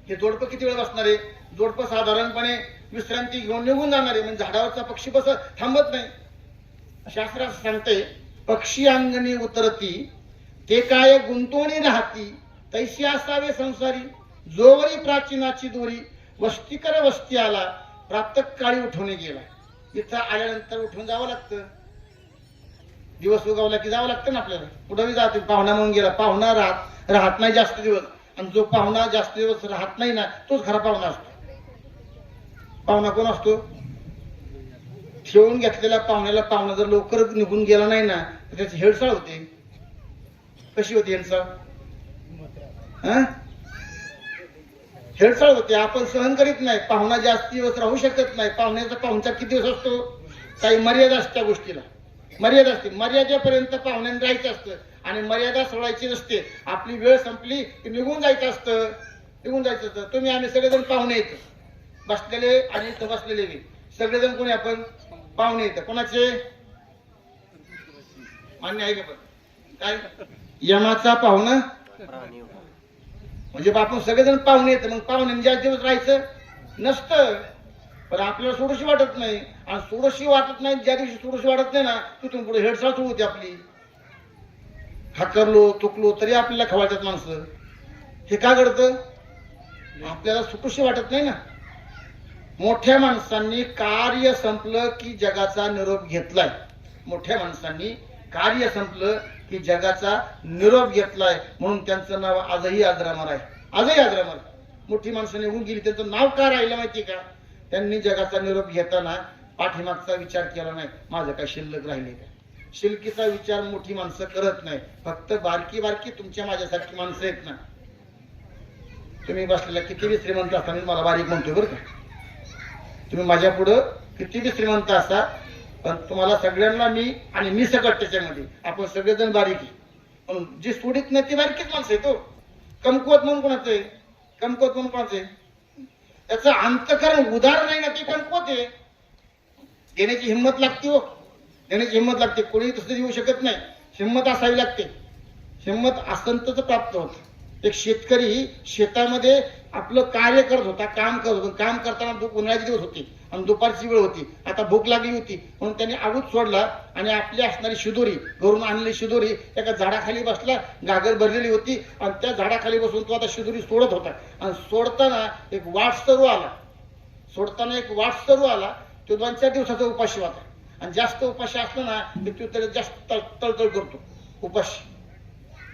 हे जोडपं किती वेळ बसणार आहे? जोडपं साधारणपणे विश्रांती घेऊन निघून जाणार आहे, म्हणजे झाडावरचा पक्षी बस थांबत नाही. शास्त्र असं सांगते, पक्षी अंगणी उतरती ते काय गुंतवणी राहती, तैशी असावे संसारी, जोवरी प्राचीनाची दोरी, वस्तीकर वस्ती आला, प्राप्त काळी उठवणे गेला. इथं आल्यानंतर उठून जावं लागतं, दिवस उगवला की जावं लागतं ना आपल्याला. कुठंही जाते, पाहुणा म्हणून गेला, पाहुणा राहत नाही जास्त दिवस, आणि जो पाहुणा जास्त दिवस राहत नाही ना तोच खरा पाहुणा असतो. पाहुणा कोण असतो? ठेवून घेतलेला पाहुण्याला पाहुणा जर लवकर निघून गेला नाही ना तर त्याची हेळसाळ होते. कशी होती हेळसाळ? हेळसाळ होते. आपण सहन करीत नाही, पाहुणा जास्त दिवस राहू शकत नाही. पाहुण्याचा पाहुणचार किती दिवस असतो? काही मर्यादा असते त्या गोष्टीला, मर्यादा असते. मर्यादेपर्यंत पाहुण्याने राहायचं असतं आणि मर्यादा सोडायची नसते. आपली वेळ संपली की निघून जायचं असतं, निघून जायचं असतं. तुम्ही आम्ही सगळेजण पाहुणे येतो, बसलेले आणि इथं बसलेले सगळेजण कोणी आपण पाहुणे येतं. कोणाचे मान्य आहे का? पण काय यमाचा पाहुणा म्हणजे आपण सगळेजण पाहुणे येतं. मग पाहुणे ज्या दिवस राहायचं नसतं, पण आपल्याला सोडूशी वाटत नाही. आणि सोडूशी वाटत नाही, ज्या दिवशी सोडूशी वाटत नाही ना तिथून पुढे हेडसाळ सुरू होती आपली. हाकरलो चुकलो तरी आपल्याला खवाळतात माणसं. हे का घडतं? आपल्याला सुटूशी वाटत नाही ना. मोठ्या माणसांनी कार्य संपलं की जगाचा निरोप घेतलाय. मोठ्या माणसांनी कार्य संपलं की जगाचा निरोप घेतलाय, म्हणून त्यांचं नाव आजही अजरामर आहे. आजही अजरामर. मोठी माणसं निघून गेली, त्यांचं नाव का राहिलं माहिती का? त्यांनी जगाचा निरोप घेताना पाठीमागचा विचार केला नाही, माझं काय शिल्लक राहिले का. शिल्लकीचा विचार मोठी माणसं करत नाही. फक्त बारकी बारकी तुमच्या माझ्यासारखी माणसं आहेत ना. तुम्ही बसलेला किती श्रीमंत असताना मला बारीक म्हणतोय बरं का. तुम्ही माझ्या पुढं किती श्रीमंत असा, पण तुम्हाला सगळ्यांना मी सकट त्याच्यामध्ये आपण सगळेजण बारीक आहे. म्हणून जी सोडीत नाही ती बारकीच माणसं आहे. तो कमकुवत म्हणून कोणाचं आहे? कमकुवत म्हणून कोणाचं आहे? त्याचं अंतकरण उदार नाही ना, ती कमकुवत आहे. देण्याची हिंमत लागते हो, देण्याची हिंमत लागते. कोणी तसं देऊ शकत नाही. हिंमत असावी लागते. हिंमत असंतच प्राप्त होत. एक शेतकरी शेतामध्ये आपलं कार्य करत होता, काम करत होता. काम करताना उन्हाळ्याचे दिवस होते आणि दुपारची वेळ होती. आता भूक लागली होती म्हणून त्यांनी आऊत सोडला आणि आपली असणारी शिदोरी, घरून आणलेली शिदोरी एका झाडाखाली बसला. गागर भरलेली होती आणि त्या झाडाखाली बसून तो आता शिदोरी सोडत होता. आणि सोडताना एक वाटसरू आला. सोडताना एक वाटसरू आला. तो 2-4 दिवसाचा उपाशी होता. आणि जास्त उपाशी असलं ना तो तरी जास्त तळतळ करतो. उपाशी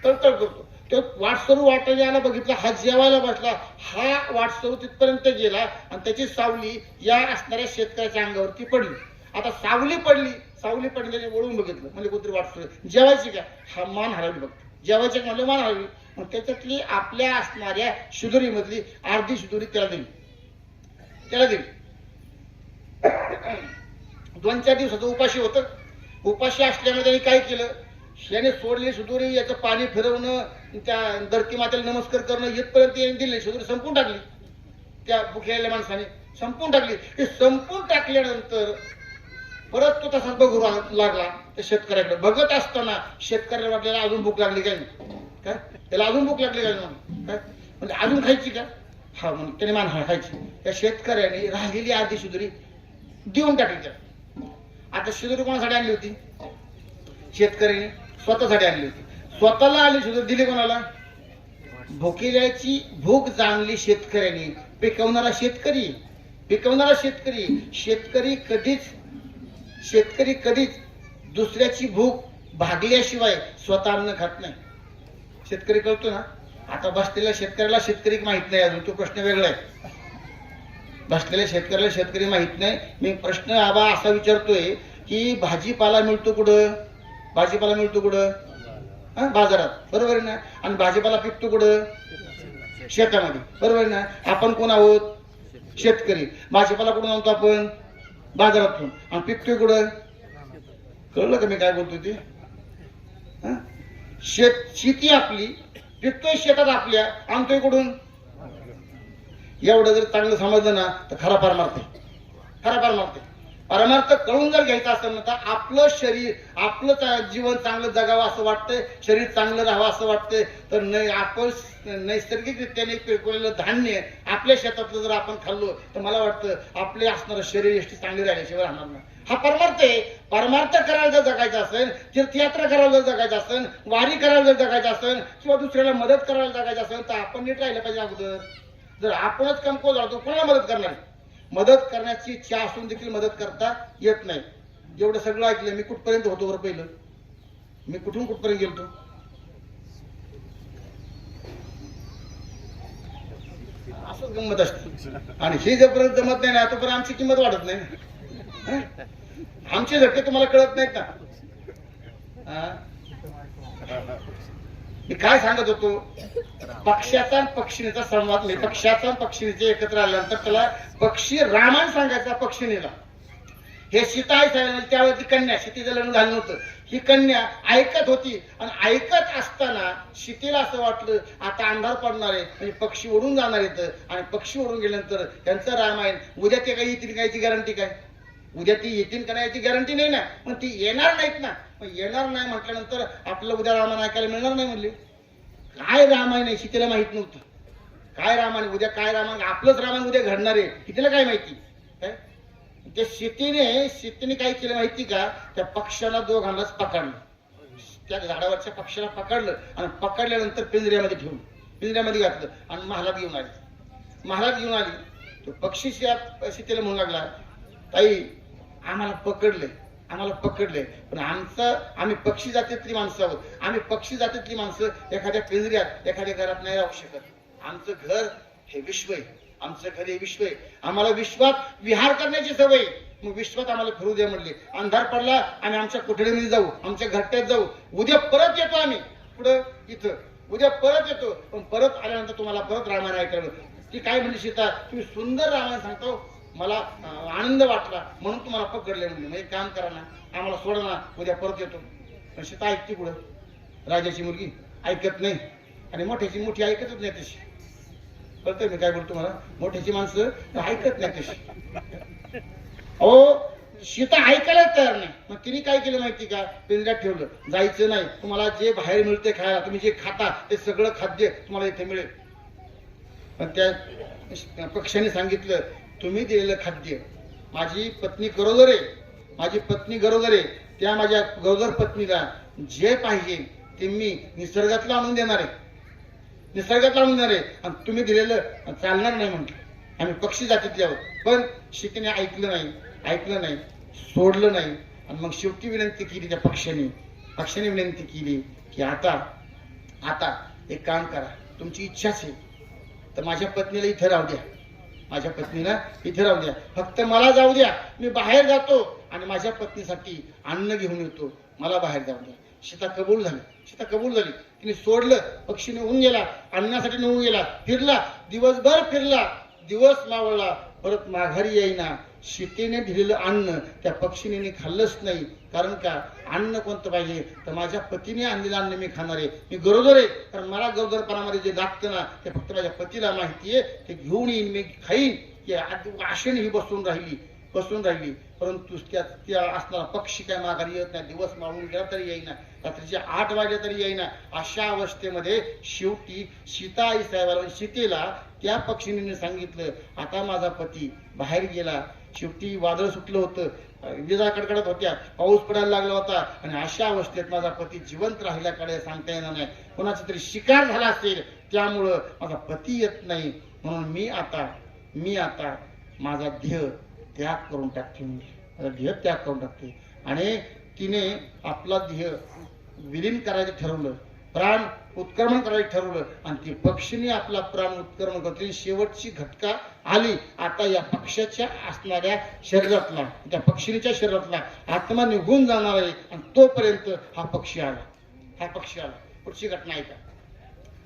तळतळ करतो. तो वाटसरू वाटायला यायला बघितला, हा जेवायला बसला. हा वाटसरू तिथपर्यंत गेला आणि त्याची सावली या असणाऱ्या शेतकऱ्याच्या अंगावरती पडली. आता सावली पडली त्याने वळून बघितलं, म्हणजे कोणतरी वाटसरू जेवायची का? हा मान हरवली बघ. जेवायचे म्हणले मान हरवली. मग त्याच्यातली आपल्या असणाऱ्या शिदोरी मधली अर्धी शिदोरी त्याला दिली. 2-4 दिवसाचं उपाशी होतं. उपाशी असल्यामुळे त्यांनी काय केलं, याने सोडली शिदोरी, याचं पाणी फिरवणं, त्या धरती मातेला नमस्कार करणं इथपर्यंत यांनी दिले. शिदोरी संपून टाकली. त्या भुकेलेल्या माणसाने संपून टाकली. हे संपून टाकल्यानंतर परत तो तसाच बघू लागला त्या शेतकऱ्याकडे. बघत असताना शेतकऱ्याला वाटलेला अजून भूक लागली काय, त्याला अजून भूक लागली काय म्हणजे अजून खायची का? हा म्हणून त्याने मान खायची. त्या शेतकऱ्याने राहिलेली अर्धी शिदोरी देऊन टाकली त्याला. आता शिदोरी कोणासाठी आणली होती? शेतकऱ्याने स्वतःसाठी आणली होती. स्वतःला आली शिदोरी दिली कोणाला? भुकेल्याची भूक जाणली शेतकऱ्याने. पिकवणारा शेतकरी. शेतकरी कधीच दुसऱ्याची भूक भागल्याशिवाय स्वतः अन्न खात नाही. शेतकरी कळतो ना. आता बसलेल्या शेतकऱ्याला शेतकरी माहित नाही अजून, तो प्रश्न वेगळा आहे. बसलेल्या शेतकऱ्याला शेतकरी माहित नाही. मी प्रश्न आबा असा विचारतोय की भाजीपाला मिळतो कुठं? बाजारात, बरोबर आहे ना. आणि भाजीपाला पिकतो कुठं? शेतामध्ये, बरोबर आहे ना. आपण कोण आहोत? शेतकरी. भाजीपाला कुठून आणतो आपण? बाजारातून. आणि पिकतोय कुठं? कळलं का मी काय बोलतोय ते? शेती आपली पिकतोय शेतात आपल्या, आणतोय कुठून? एवढं जर चांगलं समजलं ना तर खरा पारमार्थ आहे. खरा पारमार्थ आहे. परमार्थ कळून जर घ्यायचा असेल ना तर आपलं शरीर, आपलं जीवन चांगलं जगावं असं वाटतंय, शरीर चांगलं राहावं असं वाटतंय, तर आपण नैसर्गिकरित्याने पिकवलेलं धान्य आपल्या शेतातलं जर आपण खाल्लो तर मला वाटतं आपले असणारं शरीर यष्टी चांगली राहिल्याशिवाय राहणार नाही. हा परमार्थ आहे. परमार्थ करायला जर जगायचं असेल, तीर्थयात्रा करायला जर जगायचं असेल, वारी करायला जर जगायचं असेल, किंवा दुसऱ्याला मदत करायला जगायचं असेल, तर आपण नीट राहिलं पाहिजे अगोदर. जर आपणच कमकुवत राहतो कोणाला मदत करणार? मदत करण्याची इच्छा असून देखील मदत करता येत नाही. एवढं सगळं ऐकलं. मी कुठपर्यंत होतो बरं? पहिलं मी कुठून कुठपर्यंत गेलतो? असंच गंमत असते. आणि हे जोपर्यंत जमत नाही ना तोपर्यंत आमची किंमत वाढत नाही. आमचे झटके तुम्हाला कळत नाहीत ना. मी काय सांगत होतो? पक्षाचा आणि पक्षिणीचा संवाद नाही. पक्षाचा आणि पक्षिणीचे एकत्र आल्यानंतर त्याला पक्षी रामायण सांगायचा पक्षिणीला. हे सीता आहे त्यावेळी ती कन्या, सीतेचं लग्न झालं नव्हतं, ही कन्या ऐकत होती. आणि ऐकत असताना सीतेला असं वाटलं आता अंधार पडणार आहे, म्हणजे पक्षी उडून जाणार येतं. आणि पक्षी उडून गेल्यानंतर त्यांचं रामायण, उद्या ते काही येतील कायची गॅरंटी काय? उद्या ती येतील का नाही याची गॅरंटी नाही ना. पण ती येणार नाहीत ना. येणार नाही म्हटल्यानंतर आपल्याला उद्या रामायण ऐकायला मिळणार नाही म्हणले. काय रामायण आहे सीतेला माहित नव्हतं. काय रामायण, उद्या काय रामायण, आपलंच रामायण उद्या घडणार आहे ही तिला काय माहिती? काय ते सीतेने काय केलं माहिती का? त्या पक्षाला दोघांनाच पकडलं. त्या झाडावरच्या पक्षाला पकडलं आणि पकडल्यानंतर पिंजऱ्यामध्ये ठेवून पिंजऱ्यामध्ये घातलं आणि महालात घेऊन आली. महालात घेऊन आली. तो पक्षी सीतेला म्हणू लागला, ताई आम्हाला पकडले पण आम्ही पक्षी जातीतली माणसं आहोत. आम्ही पक्षी जातीतली माणसं एखाद्या पिंजऱ्यात, एखाद्या घरात नाही राहू शकत. आमचं घर हे विश्व आहे. आमचं घर हे विश्व आहे. आम्हाला विश्वात विहार करण्याची सवय. मग विश्वात आम्हाला फिरू द्या म्हणले. अंधार पडला आम्ही आमच्या कोठडीमध्ये जाऊ, आमच्या घरट्यात जाऊ. उद्या परत येतो आम्ही पुढं इथं. उद्या परत येतो, पण परत आल्यानंतर तुम्हाला परत रामायण ऐकायला. ती काय म्हणली, सीता तुम्ही सुंदर रामायण सांगतो, मला आनंद वाटला म्हणून तुम्हाला पकडले म्हणले. म्हणजे काम करा ना, आम्हाला सोडा ना, उद्या परत येतो. पण सीता ऐकते पुढं. राजाची मुलगी ऐकत नाही आणि मोठी ऐकतच नाही तशी. कळतंय मी काय बोलतो? मला मोठ्याची माणसं ऐकत नाही तशी. अहो सीता ऐकायला तयार नाही. मग तिने काय केलं माहिती का? पिंजऱ्यात ठेवलं. जायचं नाही, तुम्हाला जे बाहेर मिळते खायला, तुम्ही जे खाता ते सगळं खाद्य तुम्हाला इथे मिळेल. पण त्या पक्षाने सांगितलं, तुम्ही दिलेलं खाद्य, माझी पत्नी गरोदर आहे, त्या माझ्या गरोदर पत्नीला जे पाहिजे ते मी निसर्गातलं आणून देणार आहे. आणि तुम्ही दिलेलं चालणार नाही म्हटलं. आम्ही पक्षी जातीतले आहोत. पण सीतेने ऐकलं नाही, सोडलं नाही. आणि मग शेवटी विनंती केली त्या पक्षाने विनंती केली की आता एक काम करा, तुमची इच्छाच आहे तर माझ्या पत्नीला इथे राहू द्या, फक्त मला जाऊ द्या. मी बाहेर जातो आणि माझ्या पत्नीसाठी अन्न घेऊन येतो, मला बाहेर जाऊ द्या. सीता कबूल झाली. तिने सोडलं. पक्षी निघून गेला, अन्नासाठी निघून गेला. दिवसभर फिरला, दिवस मावळला, परत माघारी येईना. सीतेने दिलेलं अन्न त्या पक्षीने खाल्लंच नाही. कारण का? अन्न कोणतं पाहिजे तर माझ्या पतीने आणलेलं अन्न मी खाणार आहे. मी गरोदर आहे, कारण मला गरोदरपणामध्ये जे लागतं ना ते फक्त माझ्या पतीला माहिती आहे. ते घेऊन येईन, मी खाईन. आशेने ही बसून राहिली. परंतु त्या असणारा पक्षी काय माघारी येत नाही. दिवस मावळून गेला तरी येईना, रात्रीचे 8 वाजले तरी येईना. अशा अवस्थेमध्ये शेवटी सीतेला त्या पक्षीने सांगितलं, आता माझा पती बाहेर गेला. शेवटी वादळ सुटलं होतं, विजा कडकडत होत्या, पाऊस पडायला लागला होता. आणि अशा अवस्थेत माझा पती जिवंत राहिल्याकडे सांगता येणार नाही. कोणाचा तरी शिकार झाला असेल, त्यामुळं माझा पती येत नाही. म्हणून मी आता माझा ध्येय त्याग करून टाकते. आणि तिने आपला ध्येय विलीन करायचं ठरवलं, प्राण उत्क्रमण करायचं ठरवलं. आणि ती पक्षीने आपला प्राण उत्क्रमण करते. शेवटची घटका आली. आता या पक्षाच्या असणाऱ्या शरीरातला, त्या पक्षीच्या शरीरातला आत्मा निघून जाणार आहे. आणि तोपर्यंत हा पक्षी आला. पुढची घटना आहे का?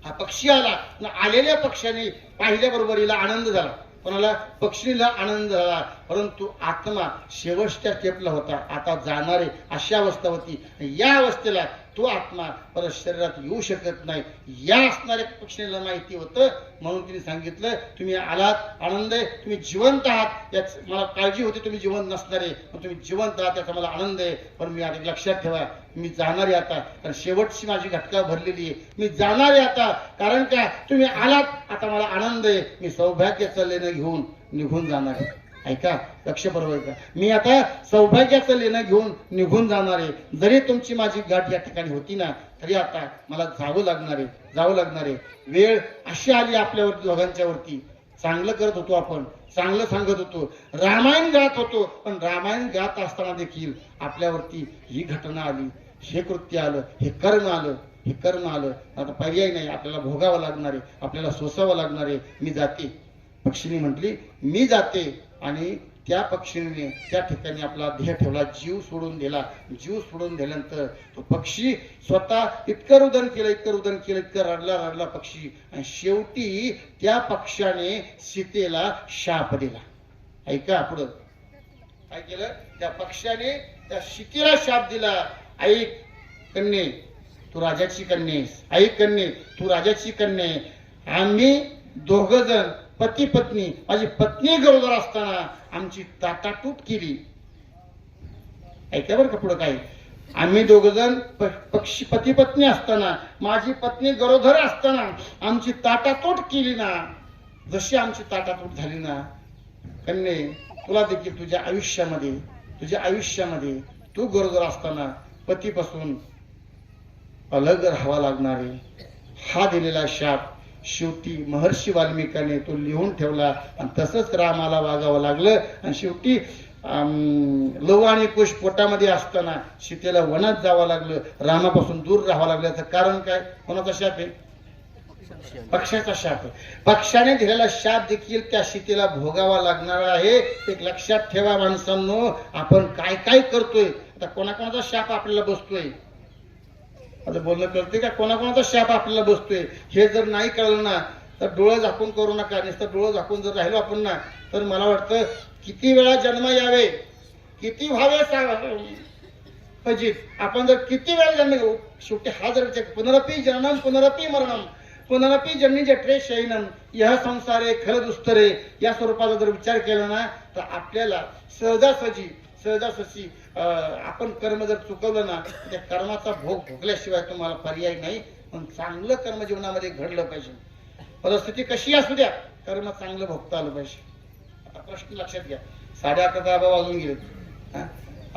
हा पक्षी आला. आलेल्या पक्षाने पाहिल्याबरोबर हिला आनंद झाला. कोणाला पक्षीला आनंद झाला, परंतु आत्मा शेवटच्या स्टेपला होता, आता जाणारे अशी अवस्था होती. या अवस्थेला तो आत्मा परत शरीरात येऊ शकत नाही, या असणाऱ्या पक्षीला माहिती होतं. म्हणून तिने सांगितलं, तुम्ही आलात, आनंद आहे, तुम्ही जिवंत आहात, याच मला काळजी होती तुम्ही जिवंत नसणारे, पण तुम्ही जिवंत आहात याचा मला आनंद आहे. पण मी आता लक्षात ठेवा, मी जाणार आहे आता, कारण शेवटची माझी घटका भरलेली आहे. मी जाणार आहे आता, कारण काय, तुम्ही आलात, आता मला आनंद आहे. मी सौभाग्याचं लेणं घेऊन निघून जाणार आहे. ऐका, लक्ष बरोबर का, मी आता सौभाग्याचं लेणं घेऊन निघून जाणार आहे. जरी तुमची माझी गाठ या ठिकाणी होती ना, तरी आता मला जावं लागणार आहे. वेळ अशी आली आपल्यावरती, दोघांच्या वरती. चांगलं करत होतो आपण, चांगलं सांगत होतो, रामायण गात होतो, पण रामायण गात असताना देखील आपल्यावरती ही घटना आली, हे कृत्य आलं, हे कर्म आलं. आता पर्याय नाही, आपल्याला भोगावं लागणार आहे, आपल्याला सोसावं लागणार आहे. मी जाते. पक्षीने म्हटली, मी जाते. आणि त्या पक्षीने त्या ठिकाणी आपला देह ठेवला, जीव सोडून दिला. जीव सोडून दिल्यानंतर तो पक्षी स्वतः इतकं रुदन केलं, इतकं रडला पक्षी. आणि शेवटी त्या पक्षाने सीतेला शाप दिला. ऐका, पुढं काय केलं, त्या पक्षाने त्या सीतेला शाप दिला. ऐक कन्ये, तू राजाची कन्या आहेस. ऐक कन्ये, तू राजाची कन्या आहे. आम्ही दोघ जण पती पत्नी, माझी पत्नी गरोदर असताना आमची ताटातूट केली. ऐका बरं का पुढं काय, आम्ही दोघ जण पती पत्नी असताना, माझी पत्नी गरोदर असताना आमची ताटातूट केली ना. जशी आमची ताटातूट झाली ना कन्ये, तुला देखील तुझ्या आयुष्यामध्ये तू गरोदर असताना पतीपासून अलग राहावा लागणार आहे. हा दिलेला शाप शेवटी महर्षी वाल्मिकाने तो लिहून ठेवला, आणि तसंच रामाला वागावं लागलं. आणि शेवटी लव आणि कुश पोटामध्ये असताना सीतेला वनात जावं लागलं, रामापासून दूर राहावं लागलं. याचं कारण काय, कोणाचा शाप आहे, पक्षाचा शाप आहे. पक्षाने दिलेला शाप देखील त्या सीतेला भोगावा लागणार आहे. एक लक्षात ठेवा माणसांनो, आपण काय काय करतोय. आता कोणाकोणाचा शाप आपल्याला बसतोय, आता बोलणं कळते का, कोणाकोणाचा शाप आपल्याला बसतोय हे जर नाही कळलं ना, तर डोळं झाकून करू नका. नुसतं डोळं झाकून जर राहिलो आपण ना, तर मला वाटतं किती वेळा जन्म यावे, किती व्हावे फजित, आपण जर किती वेळा जन्म घेऊ, शेवटी हा जर पुनरपी जननम पुनरपी मरणम पुनरपी जन्मी जठरे शयनम यह संसारे खल दुस्तरे, या स्वरूपाचा जर विचार केला ना, तर आपल्याला सहजासहजी आपण कर्म जर चुकवलं ना, त्या कर्माचा भोग भोगल्याशिवाय तुम्हाला पर्याय नाही. पण चांगलं कर्म जीवनामध्ये घडलं पाहिजे. परिस्थिती कशी असू द्या, कर्म चांगलं भोगता आलं पाहिजे. आता प्रश्न लक्षात घ्या, 11:30 वाजून गेले,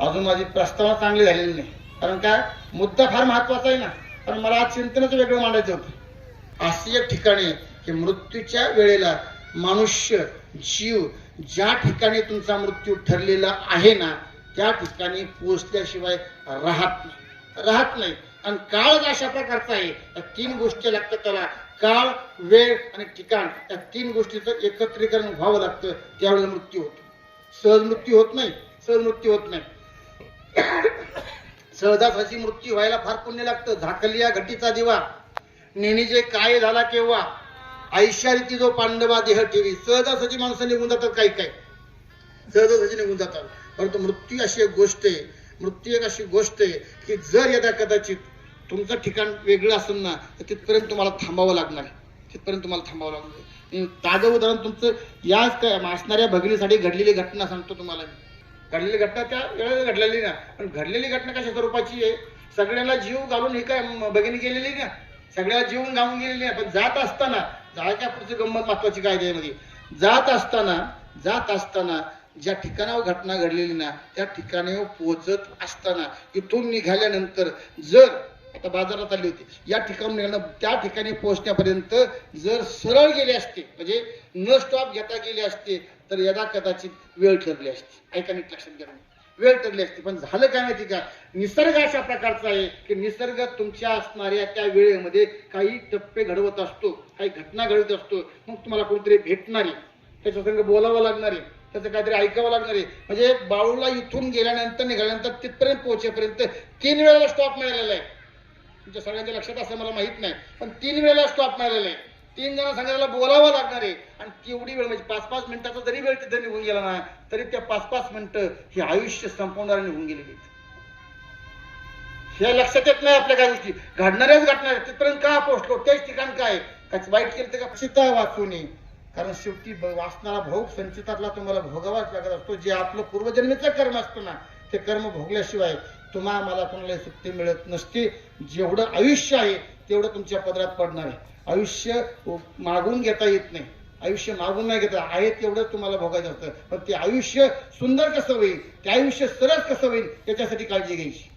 अजून माझी प्रस्तावना चांगली झालेली नाही. कारण काय, मुद्दा फार महत्वाचा आहे ना, पण मला आज चिंतनच वेगळं मांडायचं होतं. अशी एक ठिकाणी की मृत्यूच्या वेळेला मनुष्य जीव ज्या ठिकाणी तुमचा मृत्यू ठरलेला आहे ना, त्या ठिकाणी पोहोचल्याशिवाय राहत नाही. आणि काळ अशा प्रकारचा आहे, या 3 गोष्टी लागतात त्याला, काळ, वेळ आणि ठिकाण. या 3 गोष्टीचं एकत्रीकरण व्हावं लागतं, त्यावेळेला मृत्यू होतो. सहज मृत्यू होत नाही. सहजासहजी मृत्यू व्हायला फार पुण्य लागतं. झाकलिया घटीचा दिवा, नेणीजे काय झाला केव्हा, ऐशारीती जो पांडवा देह ठेवी. सहजासहजी माणसं निघून जातात, काही सहजासहजी निघून जातात. परंतु मृत्यू अशी एक गोष्ट आहे की जर यदा कदाचित तुमचं ठिकाण वेगळं असेल ना, तर तिथपर्यंत तुम्हाला थांबावं लागणार. ताजं उदाहरण तुमचं याच काय असणाऱ्या भगिनीसाठी घडलेली घटना सांगतो तुम्हाला. घडलेली घटना त्या वेळेला घडलेली ना, पण घडलेली घटना कशा स्वरूपाची आहे, सगळ्यांना जीव घालून ही काय भगिनी गेलेली ना, सगळ्याला जीव घालून गेलेली नाही. पण जात असताना, जायच्या पुढची गंमत महत्वाची काय त्यामध्ये, जात असताना ज्या ठिकाणावर घटना घडलेली ना, त्या ठिकाणावर पोहोचत असताना, इथून निघाल्यानंतर जर आता बाजारात आली होती, या ठिकाणी निघालं, त्या ठिकाणी पोहोचण्यापर्यंत जर सरळ गेले असते, म्हणजे न स्टॉप घेता गेले असते, तर यदा कदाचित वेळ ठरली असती. ऐका नीट लक्षात घ्या, वेळ ठरली असती. पण झालं काय माहिती का, निसर्ग अशा प्रकारचा आहे की निसर्ग तुमच्या असणाऱ्या त्या वेळेमध्ये काही टप्पे घडवत असतो, काही घटना घडवत असतो. मग तुम्हाला कोणतरी भेटणारी, त्याच्या संग बोलावं लागणारे, त्याचं काहीतरी ऐकावं लागणार आहे. म्हणजे बाळूला इथून गेल्यानंतर निघाल्यानंतर तिथपर्यंत पोहोचेपर्यंत 3 वेळेला स्टॉप मिळालेला आहे. तुमच्या सगळ्यांच्या लक्षात असं मला माहित नाही, पण 3 वेळेला स्टॉप मिळालेला आहे. 3 जण सांगायला बोलावं लागणार आहे. आणि तेवढी वेळ म्हणजे 5-5 मिनिटाचा जरी वेळ तिथे निघून गेला ना तरी त्या 5-5 मिनिटं हे आयुष्य संपवणारे निघून गेलेली आहेत. हे लक्षात येत नाही आपल्या काही गोष्टी घडणाऱ्याच घटणार. तिथपर्यंत का पोहोचलो, तेच ठिकाण काय वाईट केलं तर का चिता वाचू नये. कारण शेवटी वाचणारा भोग संचितातला तुम्हाला भोगावाच लागत असतो. जे आपलं पूर्वजन्मीचं कर्म असतं ना ते कर्म भोगल्याशिवाय तुम्हाला मला कोणाला सुट्टी मिळत नसते. जेवढं आयुष्य आहे तेवढं तुमच्या पदरात पडणार आहे. आयुष्य मागून घेता येत नाही. आयुष्य मागून नाही घेता, आहे तेवढं तुम्हाला भोगायचं असतं. पण ते आयुष्य सुंदर कसं होईल, ते आयुष्य सरस कसं होईल याच्यासाठी काळजी घ्यायची.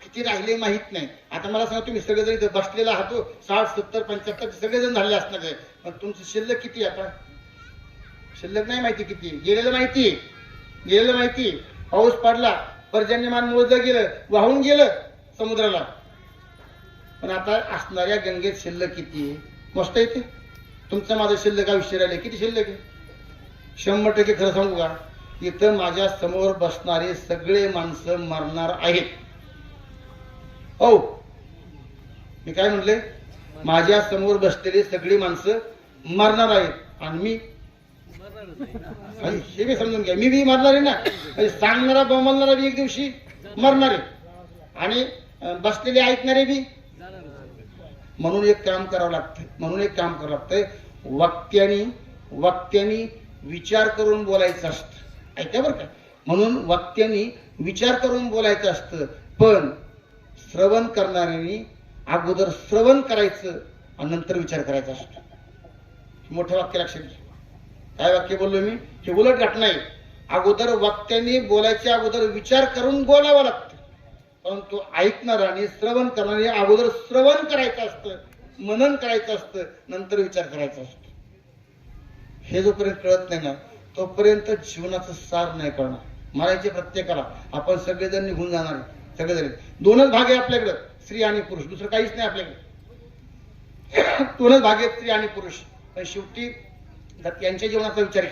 किती राहिले माहित नाही. आता मला सांगा, तुम्ही सगळेजण इथं बसलेला आहात 60, 70, 75 सगळेजण झाले असणार आहे. पण तुमचं शिल्लक किती? आता शिल्लक नाही माहिती किती. गेलेलं माहिती. पाऊस पडला, पर्जन्यमान मोजलं गेलं, वाहून गेलं समुद्राला. पण आता असणाऱ्या गंगेत शिल्लक किती आहे मस्त येते. तुमचं माझं शिल्लक आयुष्य राहिले किती शिल्लक आहे? 100% खरं सांगू का, इथं माझ्या समोर बसणारे सगळे माणसं मरणार आहेत. हो, मी काय म्हणले, माझ्या समोर बसलेली सगळी माणसं मरणार आहेत. आणि मी हे बी समजून घ्या, मी बी मरणार आहे ना. सांगणारा बोंबलणारा बी एक दिवशी मरणार आहे आणि बसलेले ऐकणारे बी. म्हणून एक काम करावं लागतंय. वक्त्यानी विचार करून बोलायचं असतं. ऐका बरं का. म्हणून वक्त्यानी विचार करून बोलायचं असतं. पण श्रवण करणाऱ्यांनी अगोदर श्रवण करायचं आणि नंतर विचार करायचा असतो. मोठं वाक्य लक्षात घ्या. काय वाक्य बोललो मी? हे उलट घटना आहे. अगोदर वक्त्यांनी बोलायच्या अगोदर विचार करून बोलावं लागतं. परंतु ऐकणारा आणि श्रवण करणारे अगोदर श्रवण करायचं असतं, मनन करायचं असतं, नंतर विचार करायचा असतो. हे जोपर्यंत कळत नाही ना तोपर्यंत जीवनाचं सार नाही कळणार. मरायचे प्रत्येकाला. आपण सगळेजण निघून जाणार आहे. सगळेजण. 2च भाग आहे आपल्याकडं, स्त्री आणि पुरुष. दुसरं काहीच नाही आपल्याकडे. 2च भाग आहेत, स्त्री आणि पुरुष. पण शेवटी यांच्या जीवनाचा विचार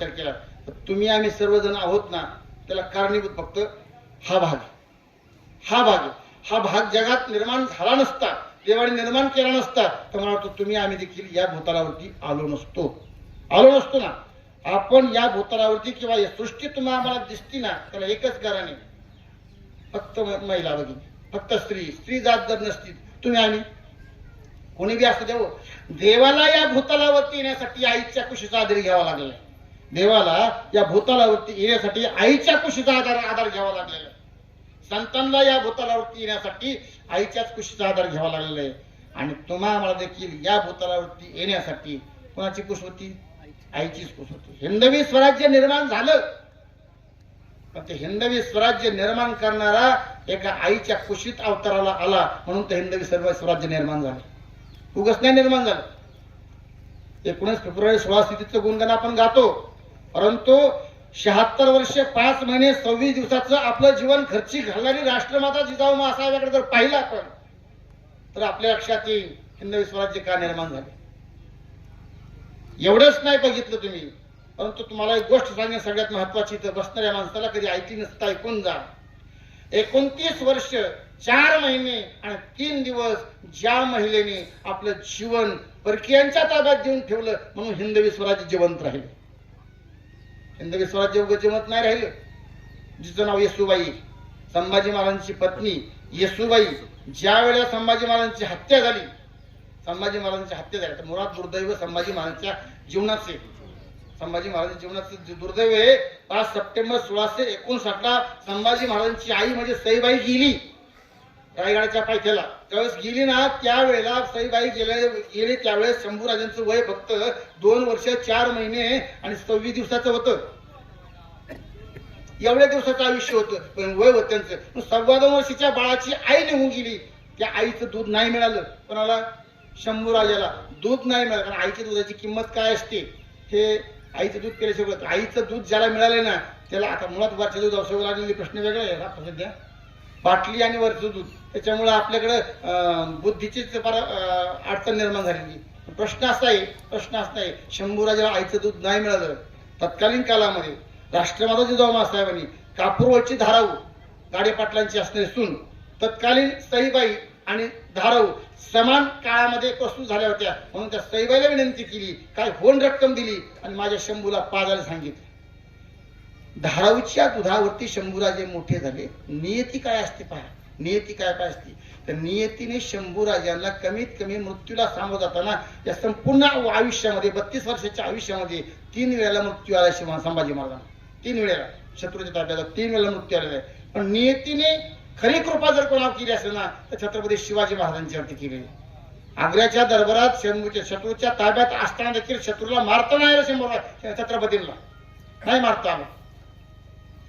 केला तर तुम्ही आम्ही सर्वजण आहोत ना, त्याला कारणीभूत फक्त हा भाग जगात निर्माण झाला नसता, देवाने निर्माण केला नसता तर मला वाटतं तुम्ही आम्ही देखील या भूतलावरती आलो नसतो ना. आपण या भूतलावरती किंवा या सृष्टी तुम्हाला आम्हाला दिसती ना त्याला एकच कारण आहे, फक्त महिला भगिनी, फक्त स्त्री जात जर नसती तुम्ही आम्ही कोणी बी असतं देव. देवाला या भूतलावरती येण्यासाठी आईच्या कुशीचा आधार घ्यावा लागलेला. देवाला या भूतलावरती येण्यासाठी आईच्या कुशीचा आधार घ्यावा लागलेला. संतांना या भूतलावरती येण्यासाठी आईच्याच कुशीचा आधार घ्यावा लागलेला आहे. आणि तुम्हाला देखील या भूतलावरती येण्यासाठी कोणाची कुश होती? आईचीच कुश होती. हिंदवी स्वराज्य निर्माण झालं पण ते हिंदवी स्वराज्य निर्माण करणारा एका आईच्या कुशीत अवताराला आला म्हणून ते हिंदवी स्वराज्य निर्माण झालं. उगाच नाही निर्माण झालं. 19 फेब्रुवारी 16 तिथीचं गुणगान आपण गातो. परंतु 76 वर्ष 5 महिने 26 दिवसाचं आपलं जीवन खर्ची घालणारी राष्ट्रमाता जिजाऊ मासाहेबांकडे जर पाहिलं आपण तर आपल्या लक्षात येईल हिंदवी स्वराज्य का निर्माण झाले. एवढंच नाही बघितलं तुम्ही, परंतु तुम्हाला एक गोष्ट सांगणे सगळ्यात महत्वाची, तर बसणाऱ्या माणसाला कधी ऐकली नसता ऐकून जा. 29 वर्ष 4 महिने आणि 3 दिवस ज्या महिलेने आपलं जीवन परकीयांच्या ताब्यात देऊन ठेवलं म्हणून हिंदवी स्वराज्य जिवंत राहिलं. हिंदवी स्वराज्य उगाच जिवंत नाही राहिलं. जिचं नाव येसूबाई, संभाजी महाराजांची पत्नी येसूबाई, ज्या वेळेला संभाजी महाराजांची हत्या झाली तर मुळात दुर्दैव संभाजी महाराजांच्या जीवनाचे. संभाजी महाराजांच्या जीवनाचे दुर्दैव आहे 5 सप्टेंबर 1659 संभाजी महाराजांची आई म्हणजे सईबाई गेली रायगडाच्या पायथ्याला. त्यावेळेस गेली ना, त्यावेळेला सईबाई गेली त्यावेळेस शंभूराजांचं वय फक्त 2 वर्ष 4 महिने आणि 26 दिवसाचं होतं. एवढ्या दिवसाचं आयुष्य होतं पण वय होतं त्यांचं. 2.25 वर्षाच्या बाळाची आई निघून गेली. त्या आईचं दूध नाही मिळालं. कोणाला? शंभूराजाला दूध नाही मिळालं. कारण आईच्या दुधाची किंमत काय असते हे आईचं दूध केल्याशिवाय. आईचं दूध ज्याला मिळालं ना त्याला, आता मुळात वरचं दूध औषध लागलेली प्रश्न वेगळा आहे सध्या, बाटली आणि वरचं दूध, त्याच्यामुळे आपल्याकडे बुद्धीचीच अडचण निर्माण झालेली. प्रश्न असा आहे शंभूराजाला आईचं दूध नाही मिळालं. तत्कालीन काळामध्ये राष्ट्रमाता जिजाऊ मासाहेबांनी कापूरवरची धाराऊ गाडे पाटलांची असणारी सून तत्कालीन सईबाई आणि धाराऊ समान काळामध्ये प्रस्तुत झाल्या होत्या, म्हणून त्या सईबाईला विनंती केली, काय होण रक्कम दिली आणि माझ्या शंभूला पाजायला सांगितलं. धाराऊच्या दुधावरती शंभूराजे मोठे झाले. नियती काय असते पहा, नियती काय असते तर नियतीने शंभूराजांना कमीत कमी मृत्यूला सामोरं जाताना या संपूर्ण आयुष्यामध्ये 32 वर्षाच्या आयुष्यामध्ये 3 वेळेला मृत्यू आला संभाजी महाराजांना. 3 वेळेला शत्रूच्या ताब्यात 3 वेळेला मृत्यू आलेला आहे. पण नियतीने खरी कृपा जर कोणावर केली असेल ना तर छत्रपती शिवाजी महाराजांच्यावरती केलेली. आग्र्याच्या दरबारात शत्रूच्या ताब्यात असताना देखील शत्रूला मारता नाही आलं, छत्रपतींना नाही मारता आलं.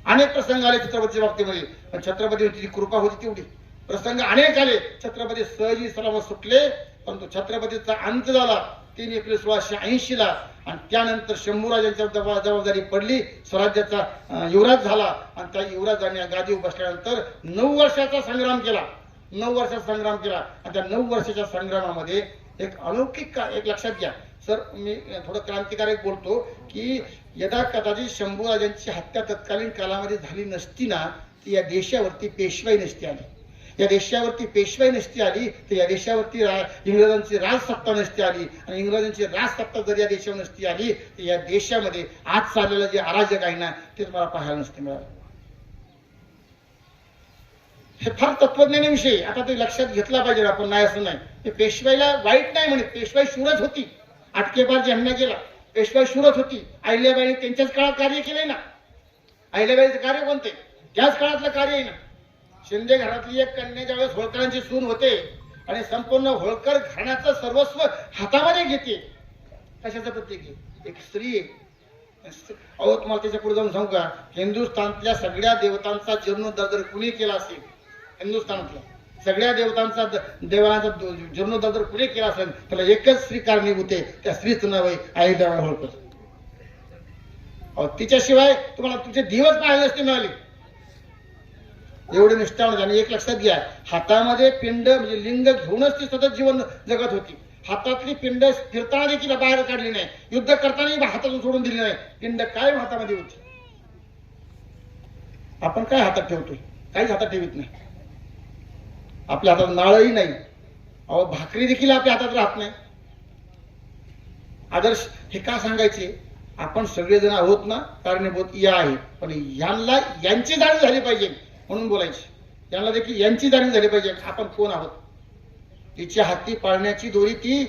अनेक प्रसंग आले छत्रपतीच्या बाबतीमध्ये, पण छत्रपतीची कृपा होती तेवढी. प्रसंग अनेक आले, छत्रपती सहजी सलामत सुटले, परंतु छत्रपतीचा अंत झाला 3 एप्रिल 1680 ला. आणि त्यानंतर शंभूराजांच्या जबाबदारी पडली, स्वराज्याचा युवराज झाला. आणि त्या युवराजाने गादीवर बसल्यानंतर 9 वर्षाचा संग्राम केला. 9 वर्षाचा संग्राम केला. आणि त्या 9 वर्षाच्या संग्रामामध्ये एक अलौकिक एक लक्षात घ्या सर, मी थोडं क्रांतिकारक बोलतो की यदा कदाचित शंभूराजांची हत्या तत्कालीन कालामध्ये झाली नसती ना, ती या देशावरती पेशवाई नसती आली. या देशावरती पेशवाई नसती आली तर या देशावरती इंग्रजांची राजसत्ता नसती आली. आणि इंग्रजांची राजसत्ता जर या देशावर नसती आली तर या देशामध्ये आज चाललेलं जे अराजक आहे ना ते तुम्हाला पाहायला नसते मिळालं. हे फार तत्वज्ञानी विषय, आता ते लक्षात घेतला पाहिजे आपण. नाही असं नाही, ते पेशवाईला वाईट नाही म्हणत, पेशवाई शूरच होती. आटकेबार हल्ला केला, पेशवाई शूरच होती. अहिल्याबाईने त्यांच्याच काळात कार्य केलंय ना. अहिल्याबाईचं कार्य कोणते, त्याच काळातलं कार्य आहे ना. शिंदे घरातली एक कन्या ज्यावेळेस होळकरांची सून होते आणि संपूर्ण होळकर घराण्याचं सर्वस्व हातामध्ये घेते, कशाचं प्रतीक आहे, एक स्त्री आहे. अहो तुम्हाला त्याच्या पुढे जाऊन सांगू का, हिंदुस्थानातल्या सगळ्या देवतांचा जीर्णोद्धार कुणी केला असेल, हिंदुस्थानातल्या सगळ्या देवतांचा देवांचा जीर्णोद्धार कुणी केला असेल त्याला एकच स्त्री कारणीभूत आहे, त्या स्त्रीचं नाव आहे अहिल्याबाई होळकर. तिच्याशिवाय तुम्हाला तुमचे दिवस पाहायला नसते मिळाले. एवढे निष्ठावून झाले. एक लक्षात घ्या, हातामध्ये पिंड म्हणजे लिंग घेऊनच ती सतत जीवन जगत होती. हातातली पिंड फिरताना देखील बाहेर काढली नाही, युद्ध करतानाही हातातून सोडून दिली नाही. पिंड काय हातामध्ये होती. आपण काय हातात ठेवतोय, काहीच हातात ठेवत नाही. आपल्या हातात नाळही नाही, अहो भाकरी देखील आपल्या हातात राहत नाही. आदर्श हे का सांगायचे, आपण सगळेजण आहोत ना कारणीभूत या आहे, पण यांची जाणीव झाली पाहिजे म्हणून बोलायची. यांना देखील यांची जाणीव झाली पाहिजे आपण कोण आहोत. तिच्या हाती पाळण्याची दोरी ती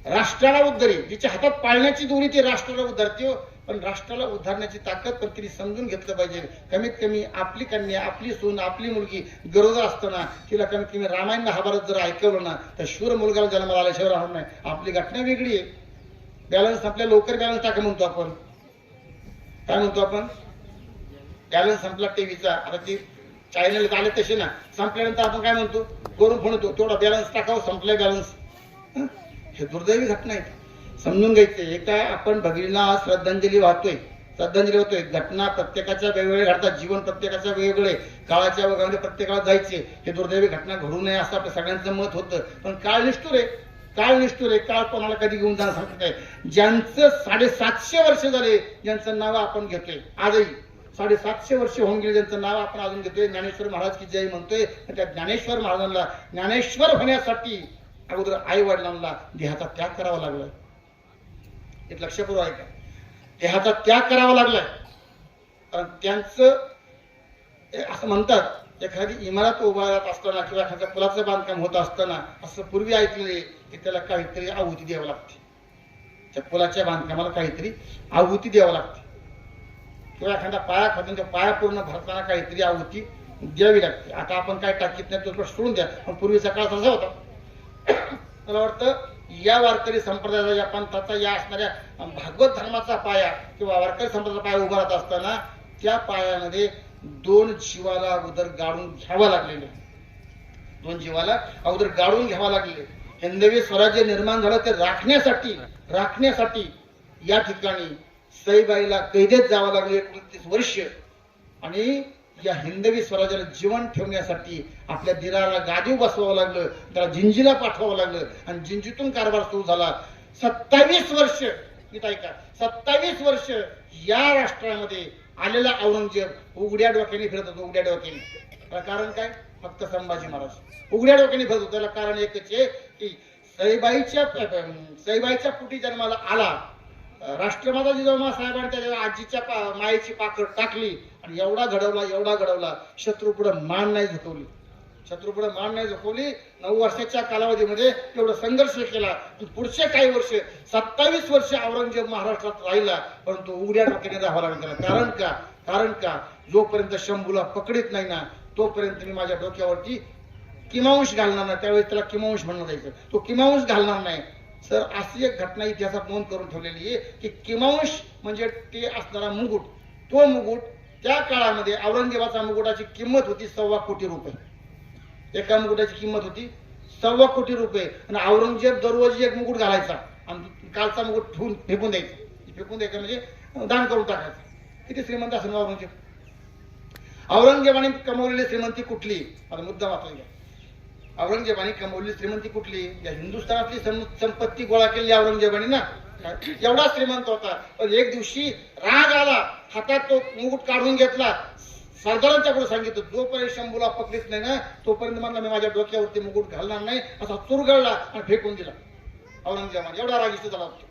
राष्ट्राला उद्धरी, तिच्या हातात पाळण्याची दोरी ती राष्ट्राला उद्धरते. पण राष्ट्राला उद्धारण्याची ताकद पण तिने समजून घेतलं पाहिजे. कमीत कमी आपली कन्या, आपली सून, आपली मुलगी गरोदर असताना तिला कमीत कमी रामायण महाभारत जर ऐकवलं ना तर शूर मुलगाला जन्माला आल्याशिवाय राहणार नाही. आपली घटना वेगळी आहे. बॅलन्स आपल्या लवकर बॅलन्स टाका म्हणतो आपण, काय म्हणतो आपण, बॅलन्स संपला टीव्हीचा. आता ती चॅनल आले तसे ना, संपल्यानंतर आपण काय म्हणतो, करून म्हणतो तेवढा बॅलन्स टाकावं, संपलाय बॅलन्स. हे दुर्दैवी घटना आहे, समजून घ्यायचे. एका आपण भगिनीला श्रद्धांजली वाहतोय, श्रद्धांजली होतोय. घटना प्रत्येकाच्या वेगवेगळे घडतात, जीवन प्रत्येकाच्या वेगवेगळे, काळाच्या ओघामध्ये प्रत्येकाला जायचे. हे दुर्दैवी घटना घडू नये असं आपल्या सगळ्यांचं मत होतं. पण काळ निष्ठुर आहे, काळ निष्ठुर आहे. काळ कोणाला कधी घेऊन जाणं सांगत आहे. ज्यांचं 750 वर्ष झाले, ज्यांचं नाव आपण घेतोय आजही, 750 वर्ष होऊन गेले ज्यांचं नाव आपण अजून घेतोय, ज्ञानेश्वर महाराज की जय म्हणतोय. त्या ज्ञानेश्वर महाराजांना ज्ञानेश्वर होण्यासाठी अगोदर आई वडिलांना देहाचा त्याग करावा लागलाय. एक लक्षपूर्वक आहे का, देहाचा त्याग करावा लागलाय. कारण त्यांचं असं म्हणतात, एखादी इमारत उभारत असताना किंवा एखाद्या पुलाचं बांधकाम होत असताना असं पूर्वी ऐकलेले की त्याला काहीतरी आहुती द्यावी लागते. त्या पुलाच्या बांधकामाला काहीतरी आहुती द्यावी लागते, किंवा एखादा पाया खातून त्या पाया पूर्ण भरताना काहीतरी आहुती द्यावी लागते. आता आपण काय टाकीत नाही तो सोडून द्या, पण पूर्वीचा काळ तसा होता. मला वाटतं या वारकरी संप्रदायाचा, या पंथाचा, या असणाऱ्या भागवत धर्माचा पाया किंवा वारकरी संप्रदायाचा पाया उभा राहत असताना त्या पायामध्ये 2 जीवाला अगोदर गाडून घ्यावा लागलेले, 2 जीवाला अगोदर गाडून घ्यावा लागलेले. हिंदवी स्वराज्य निर्माण झालं ते राखण्यासाठी या ठिकाणी सईबाईला कैदेत जावं लागलं 29 वर्ष. आणि या हिंदवी स्वराज्याला जीवन ठेवण्यासाठी आपल्या दिराला गादीवर बसवावं लागलं, त्याला जिंजीला पाठवावं लागलं. आणि जिंजीतून कारभार सुरू झाला. 27 वर्ष, नीट ऐका, 27 वर्ष या राष्ट्रामध्ये आलेला औरंगजेब उघड्या डोक्याने फिरत होतो, उघड्या डोक्याने. कारण काय, फक्त संभाजी महाराज उघड्या डोक्याने भरत होते. त्याला कारण एकच आहे की सईबाईच्या पोटी जन्माला आला. राष्ट्रमाता जिजाऊ साहेबांनी त्याच्या आजीच्या मायेची पाकड टाकली आणि एवढा घडवला शत्रू पुढे मान नाही झुकवली. 9 वर्षाच्या कालावधीमध्ये एवढा संघर्ष केला. पुढचे काही वर्ष 27 वर्ष औरंगजेब महाराष्ट्रात राहिला, परंतु उघड्या डोक्याने राहावं लागलं. कारण का जोपर्यंत शंभूला पकडीत नाही ना तोपर्यंत मी माझ्या डोक्यावरती किमांश घालणार नाही. त्यावेळेस त्याला किमांश म्हणणं जायचं. तो किमांश घालणार नाही. सर अशी एक घटना इतिहासात नोंद करून ठेवलेली आहे की किमांश म्हणजे ते असणारा मुकुट. तो मुकुट त्या काळामध्ये औरंगजेबाचा मुकुटाची किंमत होती 1.25 कोटी रुपये. एका मुकुटाची किंमत होती 1.25 कोटी रुपये. आणि औरंगजेब दररोज एक मुकुट घालायचा आणि कालचा मुकुट फेकून द्यायचा म्हणजे दान करून टाकायचं. किती श्रीमंत असेल औरंगजेब. औरंगजेबाने कमवलेली श्रीमंती कुठली? आता मुद्दा वाचला घ्या. औरंगजेबाने कमवलेली श्रीमंती कुठली? या हिंदुस्थानातली संपत्ती गोळा केली औरंगजेबाने ना. एवढा श्रीमंत होता. पण एक दिवशी राग आला, हातात तो मुकुट काढून घेतला. सरदारांच्या पुढे सांगितलं जोपर्यंत शंभूला पकडीत नाही ना तोपर्यंत म्हणला मी माझ्या डोक्यावरती मुकुट घालणार नाही. असा चुरगळला आणि फेकून दिला औरंगजेबाने. एवढा रागिष्ट झाला होता.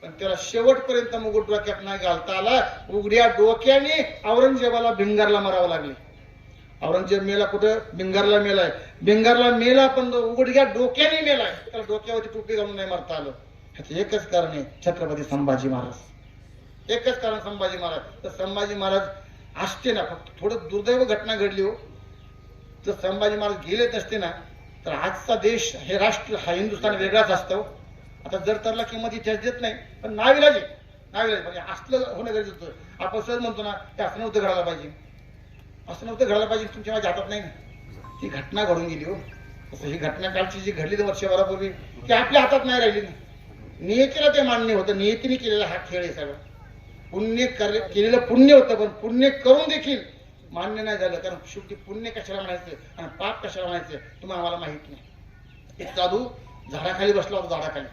पण त्याला शेवटपर्यंत मुकुट डोक्यात नाही घालता आला. उघड्या डोक्याने औरंगजेबाला भिंगारला मारावं लागले. औरंगजेब मेला कुठं? भिंगारला मेला पण उघड्या डोक्याने मेलाय. त्याला डोक्यावरती टोपी घालून नाही मारता आलं. ह्याचं एकच कारण आहे छत्रपती संभाजी महाराज. एकच कारण संभाजी महाराज. तर संभाजी महाराज असते ना, फक्त थोडं दुर्दैव घटना घडली हो. जर संभाजी महाराज गेले नसते ना तर आजचा देश हे राष्ट्र हा हिंदुस्थान वेगळाच असतो. आता जर तरला किंमत इतिहास देत नाही पण नाविलाज म्हणजे असलं होणं गरजेचं होतं. आपण सहज म्हणतो ना ते असं नव्हतं घडायला पाहिजे, तुमच्या माझ्या हातात नाही ना. ती घटना घडून गेली हो. तसं ही घटना कालची जी घडली 2 वर्षभरापूर्वी ती आपल्या हातात नाही राहिली ना. नियतीला ते मान्य होतं. नियतीने केलेला हा खेळ आहे सगळं. केलेलं पुण्य होतं पण पुण्य करून देखील मान्य नाही झालं. कारण शेवटी पुण्य कशाला म्हणायचं आणि पाप कशाला म्हणायचं तुम्हाला आम्हाला माहित नाही. एक साधू झाडाखाली बसला होता, झाडाखाली,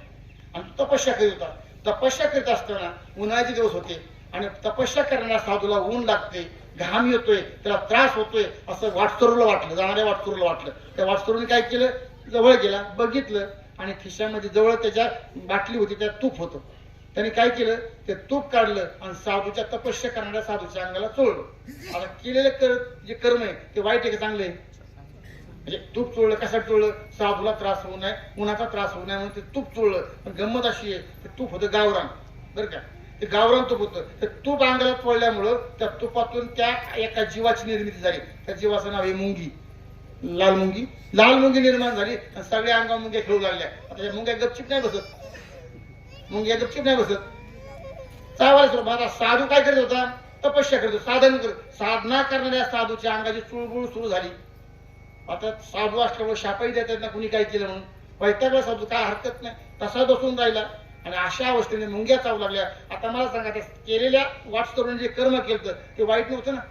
आणि तपस्या करीत होता. तपस्या करीत असताना उन्हाळ्याचे दिवस होते आणि तपस्या करणाऱ्या साधूला ऊन लागते, घाम येतोय, त्याला त्रास होतोय असं वाटसरूला वाटलं. जाणाऱ्या वाटसरूला वाटलं. त्या वाटसरूने काय केलं? जवळ गेला, बघितलं आणि खिशामध्ये जवळ त्याच्या बाटली होती, त्यात तूप होतं. त्याने काय केलं? ते तूप काढलं आणि साधूच्या तपस्या करणाऱ्या साधूच्या अंगाला चोळलं. आता केलेलं जे कर्म आहे ते वाईट आहे का चांगलं आहे? म्हणजे तूप चोळलं. कशात चोळलं? साधूला त्रास होऊ नये, उन्हाचा त्रास होऊ नये म्हणून ते तूप चोळलं. पण गंमत अशी आहे ते तूप होतं गावरान, बरं का. ते गावरान तूप होतं. ते तूप अंगाला चोळल्यामुळं त्या तुपातून त्या एका जीवाची निर्मिती झाली. त्या जीवाचं नाव आहे मुंगी. लाल मुंगी निर्माण झाली आणि सगळ्या अंगावर मुंग्या खेळू लागल्या. आता या मुंग्या गपचिप नाही बसत. चावायला सुरू. आता साधू काय करत होता? तपस्या करतो, साधना करणाऱ्या साधूच्या अंगाची चुळबुळ सुरू झाली. आता साधू असल्यामुळे शापाई देतात ना कुणी काय केलं म्हणून. वैतागला साधू, काय हरकत नाही, तसा बसून राहिला आणि अशा अवस्थेने मुंग्या चावू लागल्या. आता मला सांगा त्या केलेल्या वाटसरूने जे कर्म केलं ते वाईट नव्हतं ना,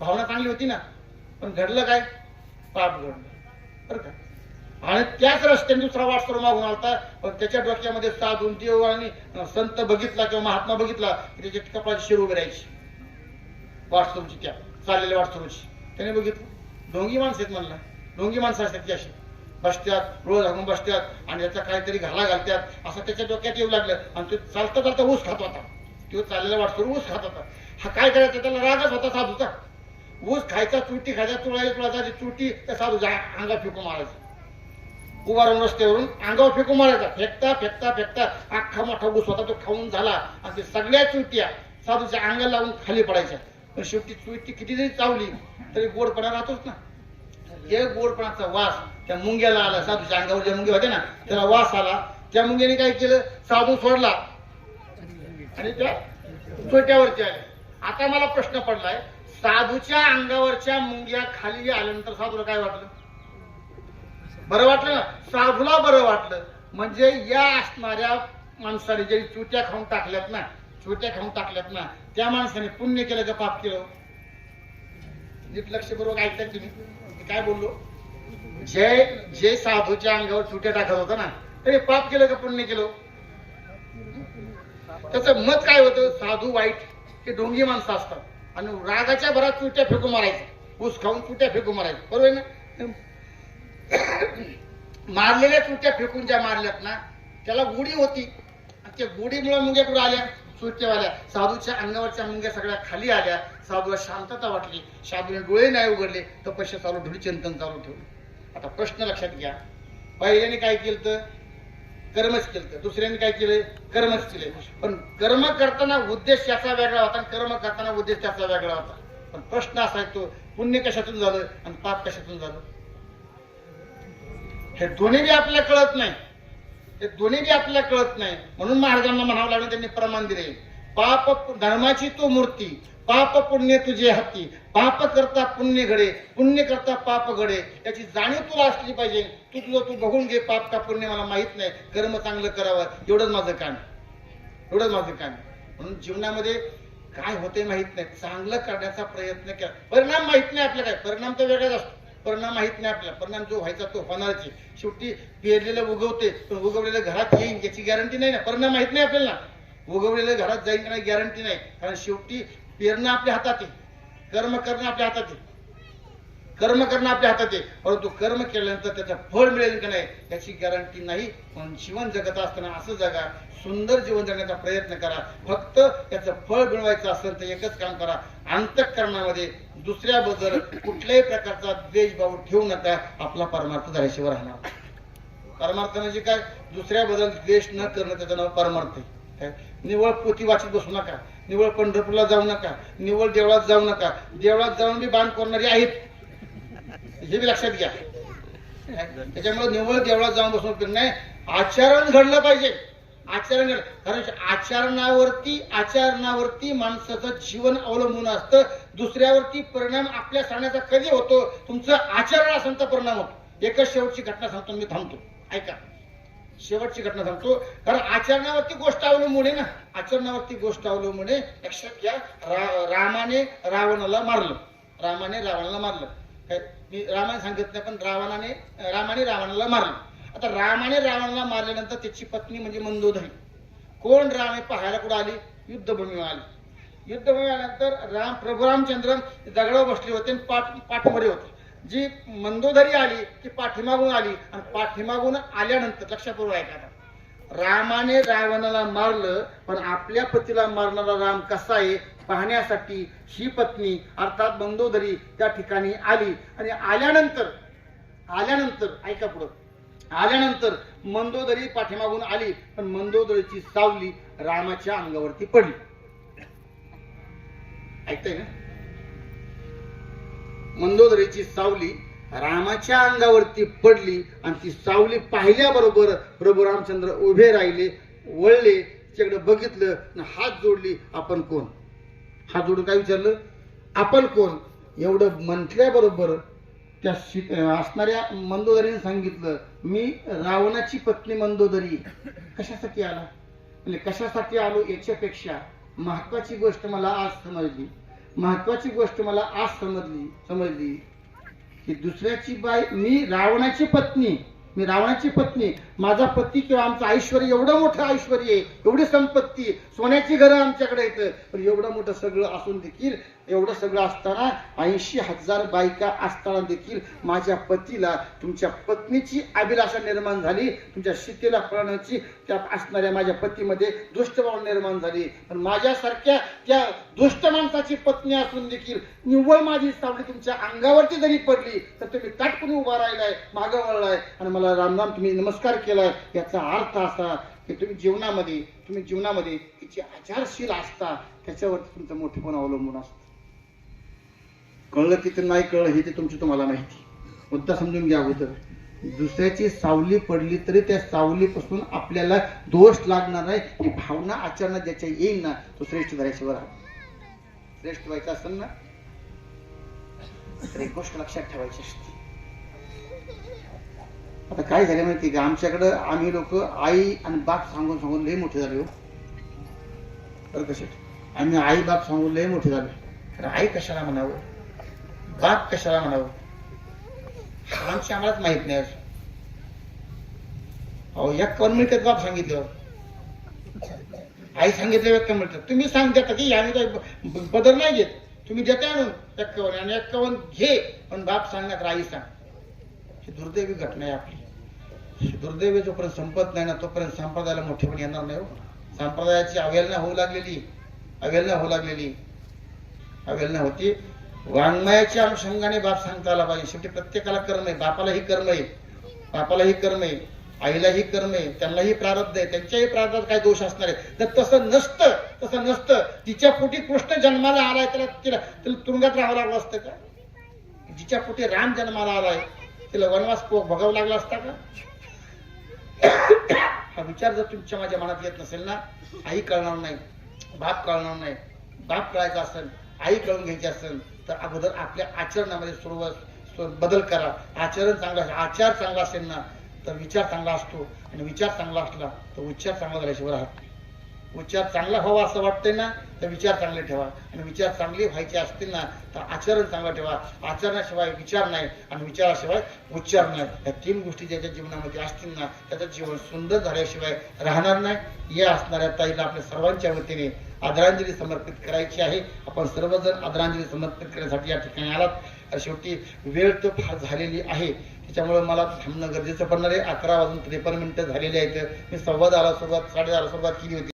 भावना चांगली होती ना. पण घडलं काय? पाप घडलं, बरं का. आणि त्याच रस्त्याने दुसरा वाटसरू मागून आलता. पण त्याच्या डोक्यामध्ये साधू देव आणि संत बघितला किंवा महात्मा बघितला त्याच्या कपाळाची शिर उभी राहायची वाटसरूची, त्या चाललेल्या वाटसरूची. त्याने बघितलं ढोंगी माणसं आहेत म्हणला. ढोंगी माणसं असतात ती अशी बसत्यात, रोज हागून बसत्यात आणि त्याचा काहीतरी घाला घालत्यात असं त्याच्या डोक्यात येऊ लागलं. आणि तो चालता ऊस खात होता. तो चाललेला वाटसरू ऊस खात होता. हा काय करायचा? त्याला रागच होता साधूचा. ऊस खायचा, चुटी खायचा, तुळायची चुटी त्या साधूच्या अंगात फेकून मारायचा. उभा राहून रस्त्यावरून अंगावर फेकून मारायचा. फेकता अख्खा मोठा ऊस होता तो खाऊन झाला आणि ते सगळ्या चुट्या साधूच्या अंगाला लावून खाली पडायच्या. पण शेवटी चुटी किती जरी चावली तरी गोडपणा राहतोच ना. एक गोडपणाचा वास त्या मुंग्याला आला. साधूच्या अंगावर ज्या मुंग्या होत्या ना त्याला वास आला. त्या मुंग्याने काय केलं? साधू सोडला आणि त्या चोट्यावरती आल्या. आता मला प्रश्न पडलाय, साधूच्या अंगावरच्या मुंग्या खाली आल्यानंतर साधूला काय वाटलं? बरं वाटलं ना. साधूला बरं वाटलं. म्हणजे या असणाऱ्या माणसाने जे चुट्या खाऊन टाकल्यात ना त्या माणसाने पुण्य केलं का पाप केलं? नीट लक्ष बरोबर ऐकतात तुम्ही काय बोललो? जे साधूच्या अंगावर चुट्या टाकत होता ना त्याने पाप केलं का पुण्य केलं? त्याचं मत काय होतं? साधू वाईट, हे ढोंगी माणसं असतात आणि रागाच्या भरात चुट्या फेकून मारायचं. ऊस खाऊन चुट्या फेकून मारायचं, बरोबर आहे ना? मारलेल्या चुट्या फेकून ज्या मारल्यात ना त्याला गुढी होती, आणि त्या गुढीमुळे मुंग्या कुठं आल्या? चुट्यावाल्या. साधूच्या अंगावरच्या मुंग्या सगळ्या खाली आल्या. साधूला शांतता वाटली. साधूने डोळे नाही उघडले, तपस्या चालू ठेवली, चिंतन चालू ठेवलं. आता प्रश्न लक्षात घ्या, पहिल्याने काय केलं तर कर्मच केलं, दुसऱ्याने काय केलं? कर्मच केले. पण कर्म करताना उद्देश याचा वेगळा होता आणि कर्म करताना उद्देश त्याचा वेगळा होता. पण प्रश्न असा आहे, तो पुण्य कशातून झालं आणि पाप कशातून झालं? हे दोन्ही बी आपल्याला कळत नाही. हे दोन्ही बी आपल्याला कळत नाही. म्हणून महाराजांना म्हणावं लागलं, त्यांनी प्रमाण दिले, पाप धर्माची तो मूर्ती, पाप पुण्य तुझे हाती, पाप करता पुण्य घडे, पुण्य करता पाप घडे. याची जाणीव तुला असली पाहिजे. तू तुझं तू बघून घे, पाप का पुण्य मला माहित नाही, कर्म चांगलं करावं, एवढंच माझं काम, एवढंच माझं काम. म्हणून जीवनामध्ये काय होते माहित नाही, चांगलं करण्याचा प्रयत्न केला. परिणाम माहित नाही आपल्याला, काय परिणाम तर वेगळाच असतो. परिणाम माहित नाही आपल्याला, परिणाम जो व्हायचा तो होणारच. शेवटी पेरलेलं उगवते, पण उगवलेलं घरात येईल याची गॅरंटी नाही ना. परिणाम माहित नाही आपल्याला, उगवलेलं घरात जाईल का नाही गॅरंटी नाही. कारण शेवटी पेरणं आपल्या हातात आहे, कर्म करणं आपल्या हातात आहे, कर्म करणं आपल्या हातात आहे. परंतु कर्म केल्यानंतर त्याचं फळ मिळेल का नाही याची गॅरंटी नाही. म्हणून जीवन जगत असताना असं जगा, सुंदर जीवन जगण्याचा प्रयत्न करा. फक्त त्याचं फळ मिळवायचं असेल तर एकच काम करा, अंतःकरणामध्ये दुसऱ्याबद्दल कुठल्याही प्रकारचा द्वेषभाव ठेवू नका. आपला परमार्थ झाल्याशिवाय राहणार. परमार्थ म्हणजे काय? दुसऱ्याबद्दल द्वेष न करणं, त्याचं नाव परमार्थ आहे. निवळ पोथी वाचत बसू नका, निवळ पंढरपूरला जाऊ नका, निवळ देवळात जाऊ नका. देवळात जाऊन बी बाण करणारी आहेत, हे बी लक्षात घ्या. त्याच्यामुळे निवळ देवळात जाऊन बसून नाही, आचरण घडलं पाहिजे. आचरण घडलं, कारण आचरणावरती माणसाचं जीवन अवलंबून असतं. दुसऱ्यावरती परिणाम आपल्या सांगण्याचा कधी होतो? तुमचं आचरण असेल तर परिणाम होतो. एकच शेवटची घटना सांगतो, मी थांबतो, ऐका. शेवटची घटना सांगतो, कारण आचरणावरती गोष्ट अवलंबून आहे ना. आचरणावरती गोष्ट अवलंबून आहे. लक्षात घ्या, रामाने रावणाला मारलं. रामाने रावणाला मारलं. काय मी रामाने सांगितलं नाही, पण रामाने रावणाला मारलं. आता रामाने रावणाला मारल्यानंतर त्याची पत्नी म्हणजे मंदोदरी, कोण राम हे पाहायला कुठं आली? युद्धभूमीवर आली. युद्धभूमी आल्यानंतर प्रभू रामचंद्र दगडावर बसले होते आणि पाठमध्ये होते. जी मंदोदरी आली ती पाठीमागून आली, आणि पाठीमागून आल्यानंतर लक्षपूर्वक ऐका, रामाने रावणाला मारलं, पण आपल्या पतीला मारणारा राम कसा आहे पाहण्यासाठी ही पत्नी अर्थात मंदोदरी त्या ठिकाणी आली. आणि आल्यानंतर ऐका पुढं, आल्यानंतर मंदोदरी पाठीमागून आली, पण मंदोदरीची सावली रामाच्या अंगावरती पडली. ऐकताय ना? मंदोदरीची सावली रामाच्या अंगावरती पडली, आणि ती सावली पाहिल्याबरोबर प्रभू रामचंद्र उभे राहिले, वळले, तिच्याकडे बघितलं, हात जोडली. आपण कोण? हात जोडून काय विचारलं? आपण कोण? एवढं म्हटल्याबरोबर त्या असणाऱ्या मंदोदरीने सांगितलं, मी रावणाची पत्नी मंदोदरी. कशासाठी आला? म्हणजे कशासाठी आलो याच्यापेक्षा महत्वाची गोष्ट मला आज समजली. महत्वाची गोष्ट मला आज समजली की दुसऱ्याची बाई, मी रावणाची पत्नी, माझा पती किंवा आमचं ऐश्वर एवढं मोठं ऐश्वर आहे, एवढी संपत्ती, सोन्याची घरं आमच्याकडे येतं, पण एवढं मोठं सगळं असून देखील, एवढं सगळं असताना 80,000 बायका असताना देखील माझ्या पतीला तुमच्या पत्नीची अभिलाषा निर्माण झाली, तुमच्या शीतेला पळण्याची त्या असणाऱ्या माझ्या पतीमध्ये दुष्टभाव निर्माण झाली. पण माझ्यासारख्या त्या दुष्ट माणसाची पत्नी असून देखील निव्वळ माझी सावली तुमच्या अंगावरती जरी पडली तर तुम्ही ताटकून उभा राहिलाय, मागं वळलाय आणि मला रामराम तुम्ही नमस्कार केलाय. याचा अर्थ असा की तुम्ही जीवनामध्ये किती आचारशील असता त्याच्यावरती तुमचं मोठेपण अवलंबून असतं. कळलं की नाही कळलं हे ते तुम्हाला माहिती. मुद्दा समजून घ्या. अगोदर दुसऱ्याची सावली पडली तरी त्या सावलीपासून आपल्याला दोष लागणार नाही ही भावना आचरणात ज्याच्या येईल ना तो श्रेष्ठ झाल्याशिवाय राहतो. श्रेष्ठ व्हायचं असेल ना तर एक गोष्ट लक्षात ठेवायची असते. आता काय झालं माहिती का, आमच्याकडं आम्ही लोक आई आणि बाप सांगून लय मोठे झाले हो. तर कसे आम्ही आई बाप सांगून लय मोठे झाले. तर आई कशाला म्हणावं, बाप कशाला म्हणावं, आमची आम्हालाच माहित नाही. अहो एक कोण मिळतात बाप सांगितलं, आई सांगितलं व्यक्त मिळतात. तुम्ही सांगता की आम्ही काही बदल नाही घेत. तुम्ही देता आणून 51 आणि 51 घे पण बाप सांगण्यात आई सांग. ही दुर्दैवी घटना आहे आपली. ही दुर्दैवी जोपर्यंत संपत नाही ना तोपर्यंत संप्रदायाला मोठेपण येणार नाही. संप्रदायाची अवहेलना होऊ लागलेली, अवहेलना होती. वाङ्मयाच्या अनुषंगाने बाप सांगता आला पाहिजे. शेवटी प्रत्येकाला कर्म आहे, बापालाही कर्म आहे, आईलाही कर्म आहे, त्यांनाही प्रारब्ध आहे, त्यांच्याही प्रारब्धात काय दोष असणार आहे. तर तसं नसतं. तिच्या पोटी कृष्ण जन्माला आलाय, तिला तुरुंगात राहावं लागलं असतं का? जिच्या पोटी राम जन्माला आलाय तिला वनवास भोगावं लागला असता का? हा विचार जर तुमच्या माझ्या मनात येत नसेल ना, आई कळणार नाही, बाप कळणार नाही. बाप कळायचा असेल, आई कळून घ्यायची असेल तर अगोदर आपल्या आचरणामध्ये बदल करा. आचरण चांगलं, आचार चांगला असेल ना तर विचार चांगला असतो, आणि विचार चांगला असला तर उच्चार चांगला झाल्याशिवाय राहत. उच्चार चांगला व्हावा असं वाटतंय ना तर विचार चांगले ठेवा, आणि विचार चांगले व्हायचे असतील ना तर आचरण चांगलं ठेवा. आचरणाशिवाय विचार नाही आणि विचाराशिवाय उच्चार नाही. या 3 गोष्टी ज्याच्या जीवनामध्ये असतील ना त्याचं जीवन सुंदर झाल्याशिवाय राहणार नाही. या असणाऱ्या ताईला आपल्या सर्वांच्या वतीने आदरांजली समर्पित करायची आहे. आपण सर्वजण आदरांजली समर्पित करण्यासाठी या ठिकाणी आलात. शेवटी वेळ तर फार झालेली आहे, त्याच्यामुळे मला थांबणं गरजेचं पडणार आहे. 11 वाजून 53 मिनिटं झालेली आहेत. मी 10:15 सुरुवात 10:30 सुरुवात केली होती.